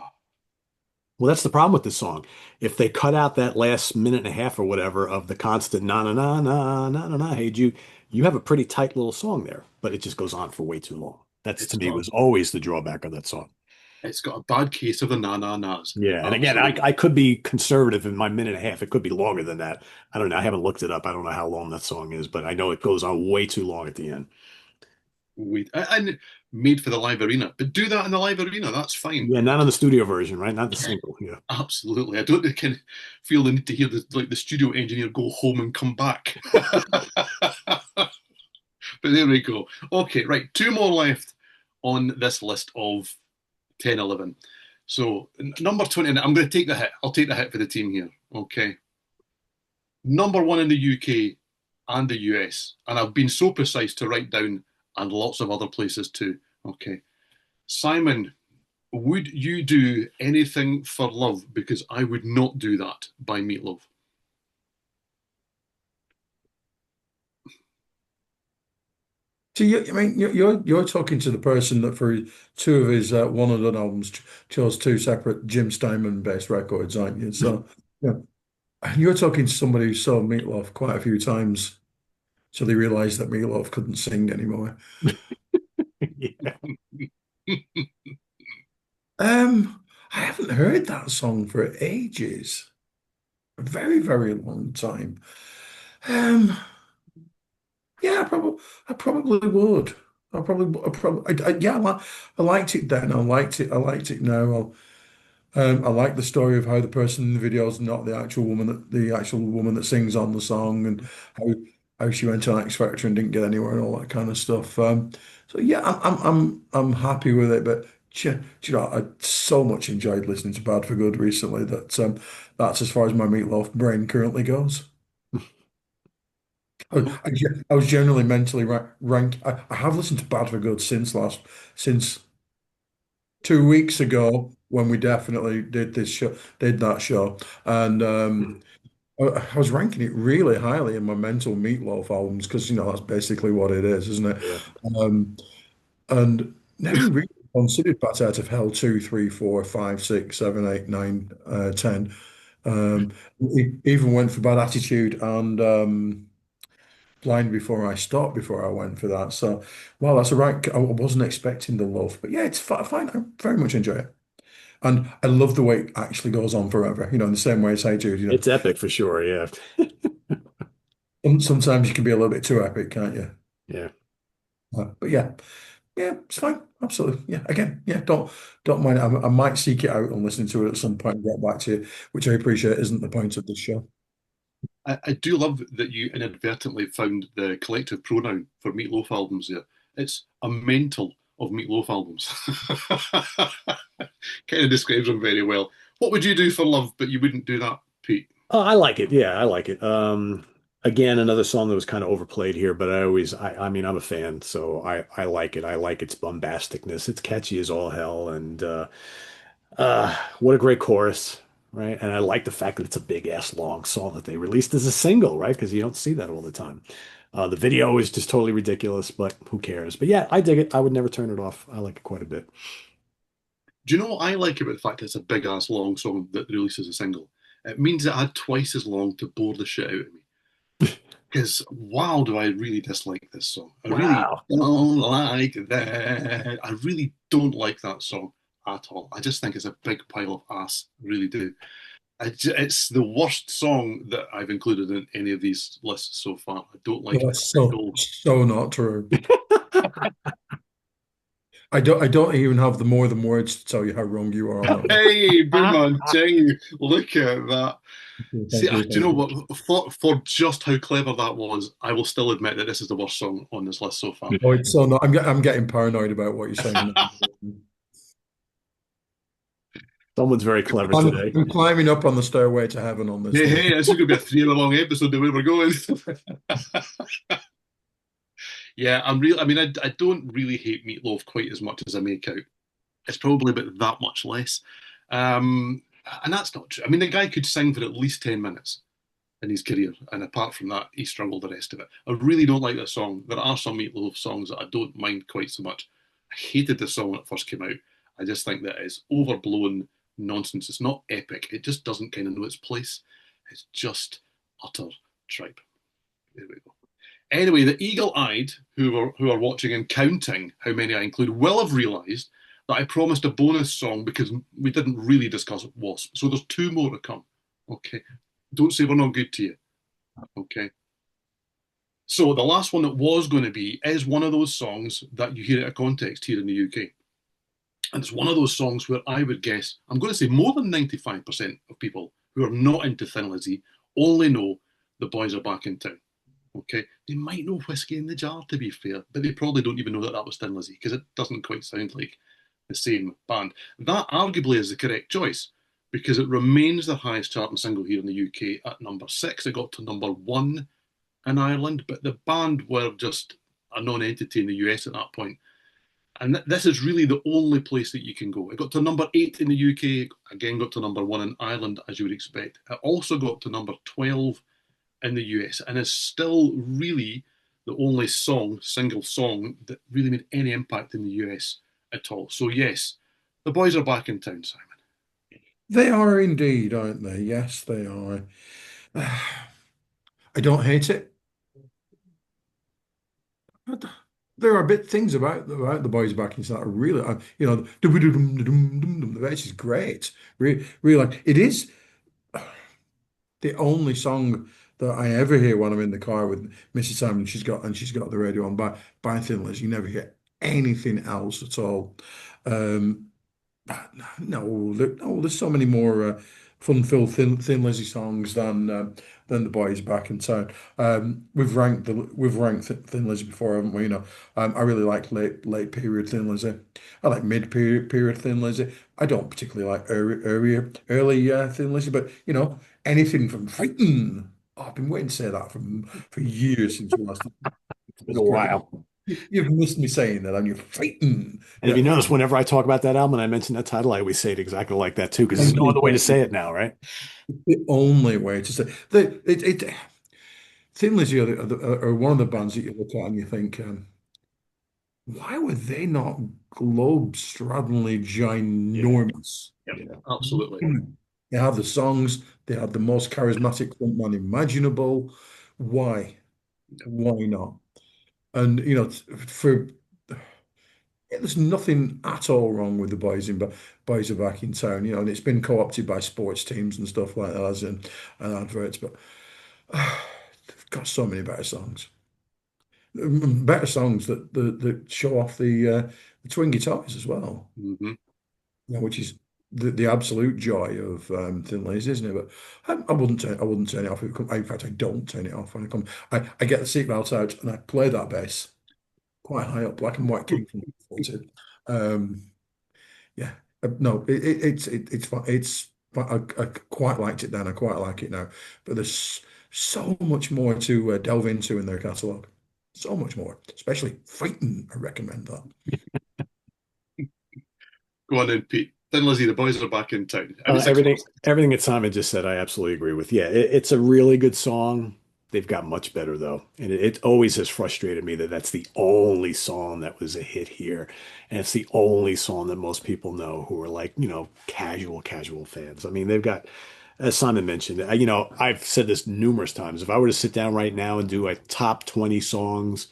Well, that's the problem with this song. If they cut out that last minute and a half or whatever of the constant na na na na na na na, hey Jude, you have a pretty tight little song there, but it just goes on for way too long. That's to it's me got was always the drawback of that song. it's got a bad case of the na na nas. Yeah, and again, I, Absolutely. I could be conservative in my minute and a half. It could be longer than that. I don't know. I haven't looked it up. I don't know how long that song is, but I know it goes on way too long at the end. Wait, and made for the live arena, but do that in the live arena. That's fine. Yeah, not on the studio version, right? Not the single. Yeah. Absolutely. I don't kind of feel the need to hear the studio engineer go home and come back. But there we go. Okay, right. Two more left on this list of 10, 11. So number 20, I'm going to take the hit. I'll take the hit for the team here. Okay. Number one in the UK and the US. And I've been so precise to write down and lots of other places too. Okay. Simon, would you do anything for love? Because I would not do that by Meatloaf. So I mean, you're talking to the person that for two of his one of the albums chose two separate Jim Steinman based records, aren't you? So yeah, and you're talking to somebody who saw Meatloaf quite a few times, so they realised that Meatloaf couldn't sing anymore. Yeah. I haven't heard that song for ages, a very, very long time. Um, yeah, I probably would. I probably, yeah, I liked it then. I liked it now. I like the story of how the person in the video is not the actual woman that sings on the song, and how how she went on X Factor and didn't get anywhere and all that kind of stuff. So yeah, I'm happy with it. But do you know, I so much enjoyed listening to Bad for Good recently that that's as far as my Meatloaf brain currently goes. I was generally mentally ranked. I have listened to Bad for Good since 2 weeks ago when we definitely did that show, and I was ranking it really highly in my mental Meatloaf albums because that's basically what it is, isn't it? Yeah. Um, and never really considered Bat Out of Hell 2, 3, 4, 5, 6, 7, 8, 9, 10. Even went for Bad Attitude and Blind Before I Stop before I went for that. So, well, that's a right. I wasn't expecting the love, but yeah, it's fine. I very much enjoy it. And I love the way it actually goes on forever, in the same way as I do, It's epic for sure. Yeah. sometimes you can be a little bit too epic, can't you? Yeah. But yeah, yeah, it's fine. Absolutely. Yeah. Again, yeah, don't mind. I might seek it out and listen to it at some point and get back to you, which I appreciate isn't the point of this show. I do love that you inadvertently found the collective pronoun for Meatloaf albums there. It's a mental of Meatloaf albums. Kind of describes them very well. What would you do for love, but you wouldn't do that, Pete? Oh, I like it. Yeah, I like it. Again, another song that was kind of overplayed here, but I mean, I'm a fan, so I like it. I like its bombasticness. It's catchy as all hell, and what a great chorus, right? And I like the fact that it's a big ass long song that they released as a single, right? Because you don't see that all the time. The video is just totally ridiculous, but who cares? But yeah, I dig it. I would never turn it off. I like it quite a bit. Do you know what I like about the fact it's a big ass long song that releases a single? It means it had twice as long to bore the shit out of me. Because wow, do I really dislike this song? I really Wow. don't like that. I really don't like that song at all. I just think it's a big pile of ass. I really do. It's the worst song that I've included in any of these lists so far. I don't like Well, it that's at so all. so not true. I don't even have the more than words to tell you how wrong you are on that one. Hey, boom on ching! Look at that. See, Thank you, do you thank know you. what? For just how clever that was, I will still admit that this is the worst song on this list so far. Oh, it's so not. I'm getting paranoid about what you're saying. Someone's very clever today. I'm climbing up on the stairway to heaven on this Hey, one. hey, this is going to be a 3 hour long episode the way we're going. Yeah, I'm real. I mean, I don't really hate Meatloaf quite as much as I make out. It's probably about that much less. Um, and that's not true. I mean, the guy could sing for at least 10 minutes in his career. And apart from that, he struggled the rest of it. I really don't like that song. There are some Meatloaf songs that I don't mind quite so much. I hated the song when it first came out. I just think that it's overblown nonsense. It's not epic. It just doesn't kind of know its place. It's just utter tripe. There we go. Anyway, the eagle-eyed who are watching and counting how many I include will have realised that I promised a bonus song because we didn't really discuss W.A.S.P. So there's two more to come. Okay. Don't say we're not good to you. Okay. So the last one that was going to be is one of those songs that you hear out of context here in the UK. And it's one of those songs where I would guess, I'm going to say more than 95% of people who are not into Thin Lizzy only know the boys are back in town. Okay. They might know Whiskey in the Jar, to be fair, but they probably don't even know that that was Thin Lizzy because it doesn't quite sound like the same band. That arguably is the correct choice because it remains the highest charting single here in the UK at number 6. It got to number 1 in Ireland, but the band were just a non-entity in the US at that point. And this is really the only place that you can go. It got to number 8 in the UK, again got to number 1 in Ireland, as you would expect. It also got to number 12 in the US and is still really the only single song, that really made any impact in the US at all. So, yes, the boys are back in town, Simon. They are indeed, aren't they? Yes, they are. I don't hate it. There are bit things about the boys back in that are really, the bass is great. Really, like it is the only song that I ever hear when I'm in the car with Mrs. Simon. She's got the radio on by Thin Lizzy. You never hear anything else at all. Um, No, there's so many more fun-filled Thin Lizzy songs than the boys back in town. We've ranked Thin Lizzy before, haven't we? I really like late period Thin Lizzy. I like mid period Thin Lizzy. I don't particularly like early Thin Lizzy, but anything from Frighten. Oh, I've been waiting to say that for years since we last. It's been a while. You've missed me saying that, and you're Frighten. And if Yeah. you notice, whenever I talk about that album and I mention that title, I always say it exactly like that too, because there's Thank no other way to you. say it now, right? The only way to say Thin Lizzy are one of the bands that you look at and you think, why were they not globe-straddlingly Yeah. ginormous? Yeah, Yeah. absolutely. They have the songs, they have the most charismatic frontman imaginable. Why? Why not? And there's nothing at all wrong with the boys are back in town, and it's been co-opted by sports teams and stuff like that and adverts, but they've got so many better songs. Better songs that show off the twin guitars as well, Hmm. which is the absolute joy of Thin Lizzy, isn't it? But I wouldn't turn it off. In fact, I don't turn it off when I come. I get the seatbelt out and I play that bass quite high up, Black and White King from 40. Um, yeah, no, it's fun. I quite liked it then. I quite like it now, but there's so much more to delve into in their catalogue. So much more, especially Frighten. I recommend that. Go on then, Pete. Thin Lizzy, the boys are back in town. And Uh, it's everything, exhausting. everything that Simon just said, I absolutely agree with. Yeah, it's a really good song. They've got much better though, and it always has frustrated me that that's the only song that was a hit here, and it's the only song that most people know who are like, casual fans. I mean, they've got, as Simon mentioned, I've said this numerous times. If I were to sit down right now and do a top 20 songs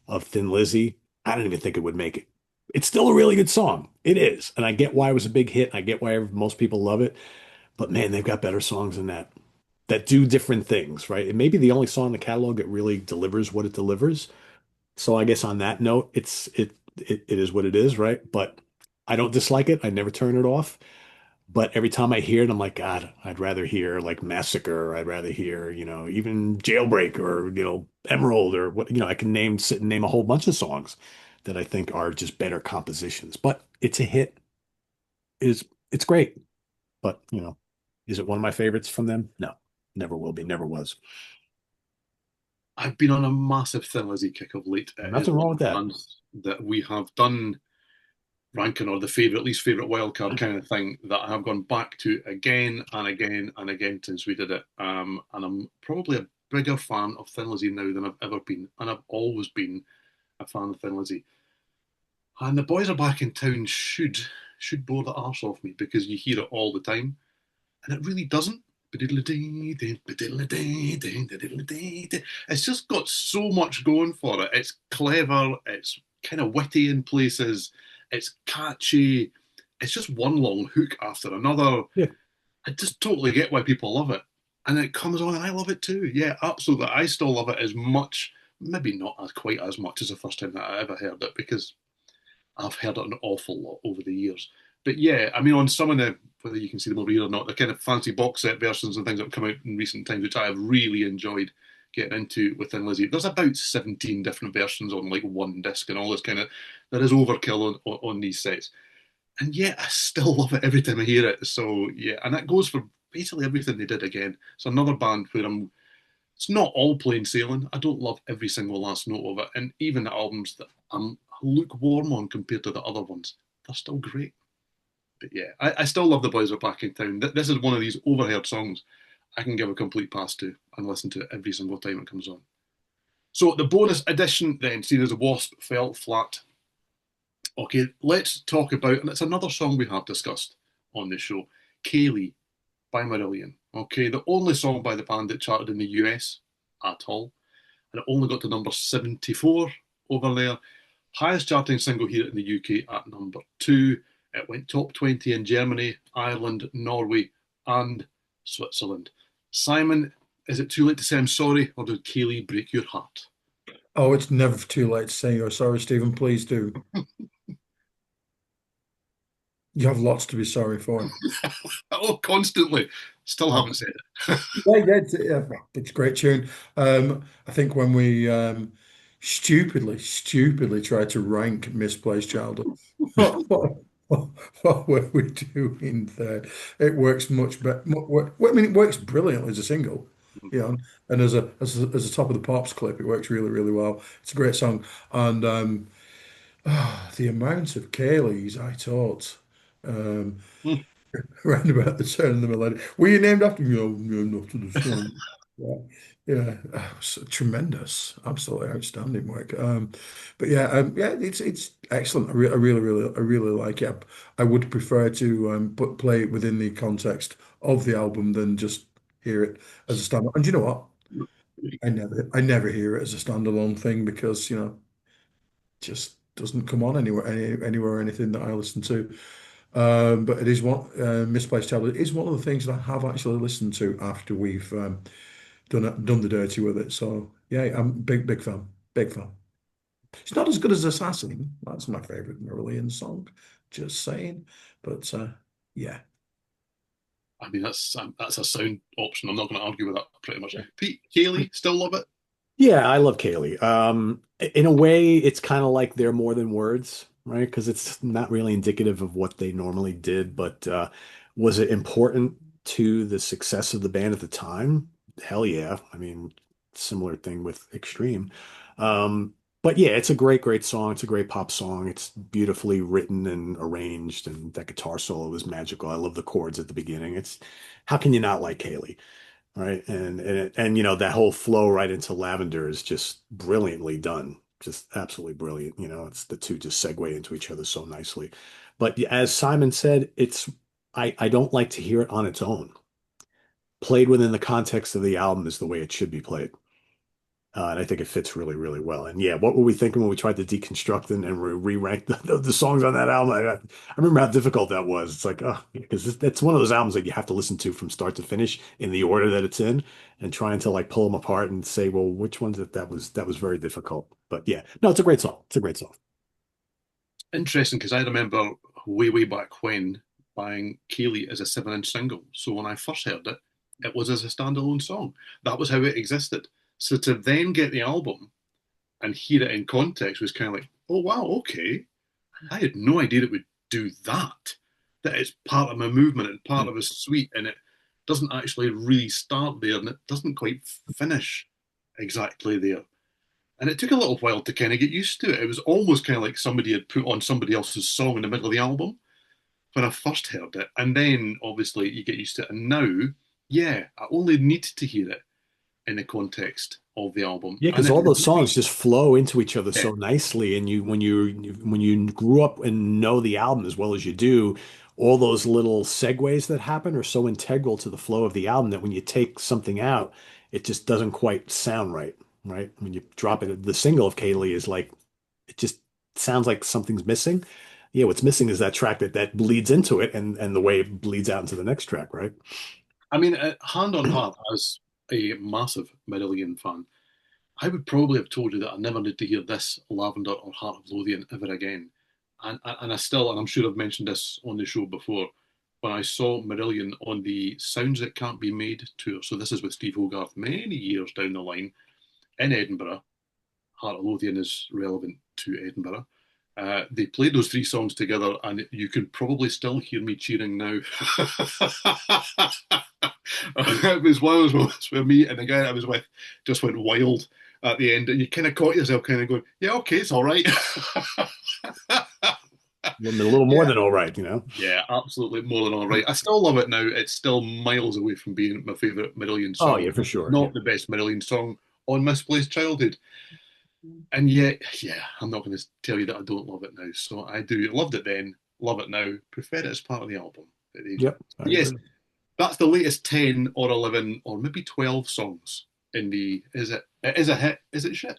of Thin Lizzy, I don't even think it would make it. It's still a really good song. It is. And I get why it was a big hit. I get why most people love it. But man, they've got better songs than that do different things, right? It may be the only song in the catalog that really delivers what it delivers. So I guess on that note, it is what it is, right? But I don't dislike it. I never turn it off. But every time I hear it, I'm like, God, I'd rather hear like Massacre. I'd rather hear, even Jailbreak or, Emerald or what, I can sit and name a whole bunch of songs that I think are just better compositions. But it's a hit. It's great. But, is it one of my favorites from them? No, never will be, never was. I've been on a massive Thin Lizzy kick of late. It is Nothing one wrong of with the that. bands that we have done ranking or the favorite, least favorite wildcard kind of thing that I have gone back to again and again and again since we did it. And I'm probably a bigger fan of Thin Lizzy now than I've ever been, and I've always been a fan of Thin Lizzy. And the boys are back in town should bore the arse off me because you hear it all the time, and it really doesn't. It's just got so much going for it. It's clever, it's kind of witty in places, it's catchy, it's just one long hook after another. Yeah. I just totally get why people love it. And it comes on and I love it too. Yeah, absolutely. I still love it as much, maybe not as quite as much as the first time that I ever heard it, because I've heard it an awful lot over the years. But yeah, I mean, on some of the, whether you can see them over here or not, the kind of fancy box set versions and things that have come out in recent times, which I have really enjoyed getting into within Lizzy. There's about 17 different versions on like one disc and all this kind of, there is overkill on these sets. And yet I still love it every time I hear it. So yeah, and that goes for basically everything they did again. It's another band where it's not all plain sailing. I don't love every single last note of it. And even the albums that I'm lukewarm on compared to the other ones, they're still great. But yeah, I still love The Boys Are Back in Town. This is one of these overheard songs I can give a complete pass to and listen to it every single time it comes on. So the bonus edition then, see, there's a Wasp fell flat. Okay, let's talk about, and it's another song we have discussed on this show, Kaylee by Marillion. Okay, the only song by the band that charted in the US at all, and it only got to number 74 over there. Highest charting single here in the UK at number 2. It went top 20 in Germany, Ireland, Norway, and Switzerland. Simon, is it too late to say I'm sorry, or did Kaylee break your heart? Oh, it's never too late to say you're sorry, Stephen. Please do. You have lots to be sorry for. Oh, constantly. Still Uh, haven't said it. it's a great tune. I think when we stupidly tried to rank Misplaced Childhood, what were we doing there? It works much better. I mean, it works brilliantly as a single, you know, and as a top of the pops clip, it works really well. It's a great song, and the amount of Kayleys I taught. Um, Around about the turn of the millennium. Were you named after me? Oh, no, not to the song. Yeah, yeah, so tremendous, absolutely outstanding work. But yeah, yeah, it's excellent. I really like it. I would prefer to but play it within the context of the album than just hear it as a standalone. And you know what? I never hear it as a standalone thing because just doesn't come on anywhere or anything that I listen to. But it is one Misplaced Tablet is one of the things that I have actually listened to after we've done the dirty with it. So yeah, I'm big fan, big fan. It's not as good as Assassin. That's my favorite Marillion song. Just saying, but yeah. I mean, that's a sound option. I'm not going to argue with that pretty much. Pete, Kaylee, still love it. Yeah, I love Kaylee. In a way, it's kind of like they're more than words, right? Because it's not really indicative of what they normally did, but was it important to the success of the band at the time? Hell yeah. I mean, similar thing with Extreme. But yeah, it's a great song. It's a great pop song. It's beautifully written and arranged, and that guitar solo is magical. I love the chords at the beginning. It's how can you not like Kaylee? Right. And you know, that whole flow right into Lavender is just brilliantly done. Just absolutely brilliant. You know, it's the two just segue into each other so nicely. But as Simon said, I don't like to hear it on its own. Played within the context of the album is the way it should be played. And I think it fits really well. And yeah, what were we thinking when we tried to deconstruct and re-rank the songs on that album? I remember how difficult that was. It's like, oh, because it's one of those albums that you have to listen to from start to finish in the order that it's in, and trying to like pull them apart and say, well, which ones that was very difficult. But yeah, no, it's a great song. It's a great song. Interesting because I remember way back when buying Kaylee as a 7-inch single. So when I first heard it, it was as a standalone song. That was how it existed. So to then get the album and hear it in context was kind of like, oh wow, okay. I had no idea it would do that. That it's part of a movement and part of a suite, and it doesn't actually really start there, and it doesn't quite finish exactly there. And it took a little while to kind of get used to it. It was almost kind of like somebody had put on somebody else's song in the middle of the album when I first heard it. And then obviously you get used to it. And now, yeah, I only need to hear it in the context of the album. Yeah, And because it all those really, songs just flow into each other yeah, so nicely, and when you grew up and know the album as well as you do, all those little segues that happen are so integral to the flow of the album that when you take something out, it just doesn't quite sound right, right? When you drop it, the single of Kaylee is like it just sounds like something's missing. Yeah, what's missing is that track that bleeds into it, and the way it bleeds out into the next track, right? I mean, hand on heart, as a massive Marillion fan, I would probably have told you that I never need to hear this Lavender or Heart of Lothian ever again. And I still, and I'm sure I've mentioned this on the show before, when I saw Marillion on the Sounds That Can't Be Made tour, so this is with Steve Hogarth many years down the line in Edinburgh. Heart of Lothian is relevant to Edinburgh. They played those three songs together, and you can probably still hear me cheering now. It was one of those moments where me and the guy I was with just went wild at the end, and you kind of caught yourself kind of going, "Yeah, okay, it's all right." A little more Yeah, than all right, you know? yeah, absolutely more than all right. I still love it now. It's still miles away from being my favourite Marillion Oh song. yeah, for sure. Yeah. Not the best Marillion song on Misplaced Childhood. And yet, yeah, I'm not going to tell you that I don't love it now. So I do. Loved it then, love it now, prefer it as part of the album. But there you go. Yep, I But yes, agree. that's the latest 10 or 11 or maybe 12 songs in the. Is it? It is a hit. Is it shit?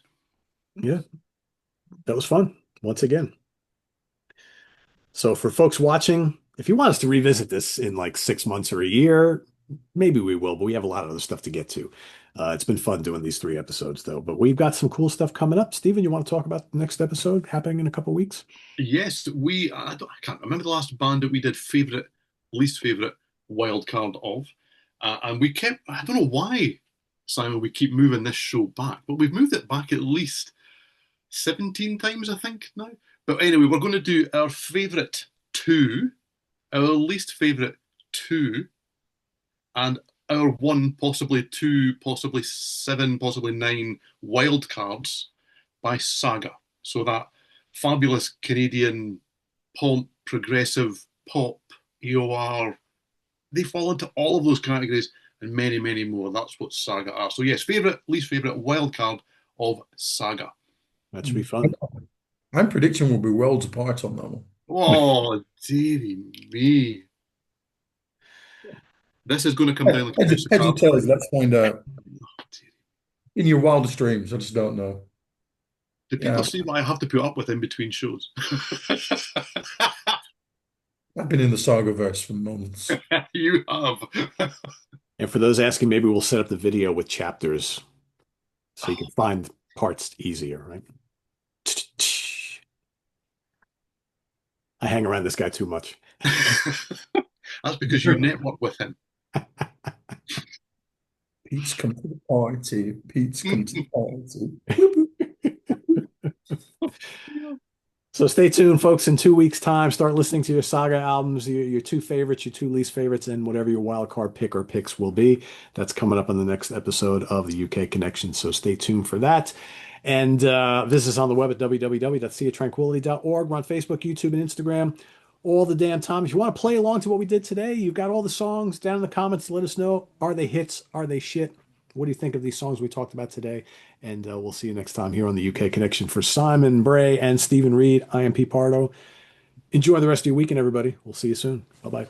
Yeah, that was fun once again. So for folks watching, if you want us to revisit this in like 6 months or a year, maybe we will, but we have a lot of other stuff to get to. It's been fun doing these 3 episodes, though. But we've got some cool stuff coming up. Steven, you want to talk about the next episode happening in a couple weeks? Yes, I can't remember the last band that we did favorite, least favorite wild card of. And we kept, I don't know why, Simon, we keep moving this show back, but we've moved it back at least 17 times, I think, now. But anyway, we're going to do our favorite two, our least favorite two, and our one, possibly two, possibly seven, possibly nine wild cards by Saga. So that fabulous Canadian pop, progressive pop, EOR, they fall into all of those categories and many, many more. That's what Saga are. So yes, favorite, least favorite wild card of Saga. That should be fun. I'm predicting we'll be worlds apart on that one. Oh, dearie me. This is going to come down like a house of Heads or cards. tails, let's find out. Oh, dearie. In your wildest dreams, I just don't know. Do Yeah, people see what I have to put up with in between shows? I've been in the Saga verse for months. You have. And for those asking, maybe we'll set up the video with chapters so you can find parts easier, right? I hang around this guy too much. That's because you network with him. Pete's come to the party. Pete's come to the party. So stay tuned, folks. In 2 weeks' time, start listening to your Saga albums, your two favorites, your two least favorites, and whatever your wild card pick or picks will be. That's coming up on the next episode of the UK Connection. So stay tuned for that. And visit us on the web at www.seatranquility.org. We're on Facebook, YouTube, and Instagram all the damn time. If you want to play along to what we did today, you've got all the songs down in the comments. Let us know. Are they hits? Are they shit? What do you think of these songs we talked about today? And we'll see you next time here on the UK Connection. For Simon, Bray, and Steven Reid, I am Pete Pardo. Enjoy the rest of your weekend, everybody. We'll see you soon. Bye-bye.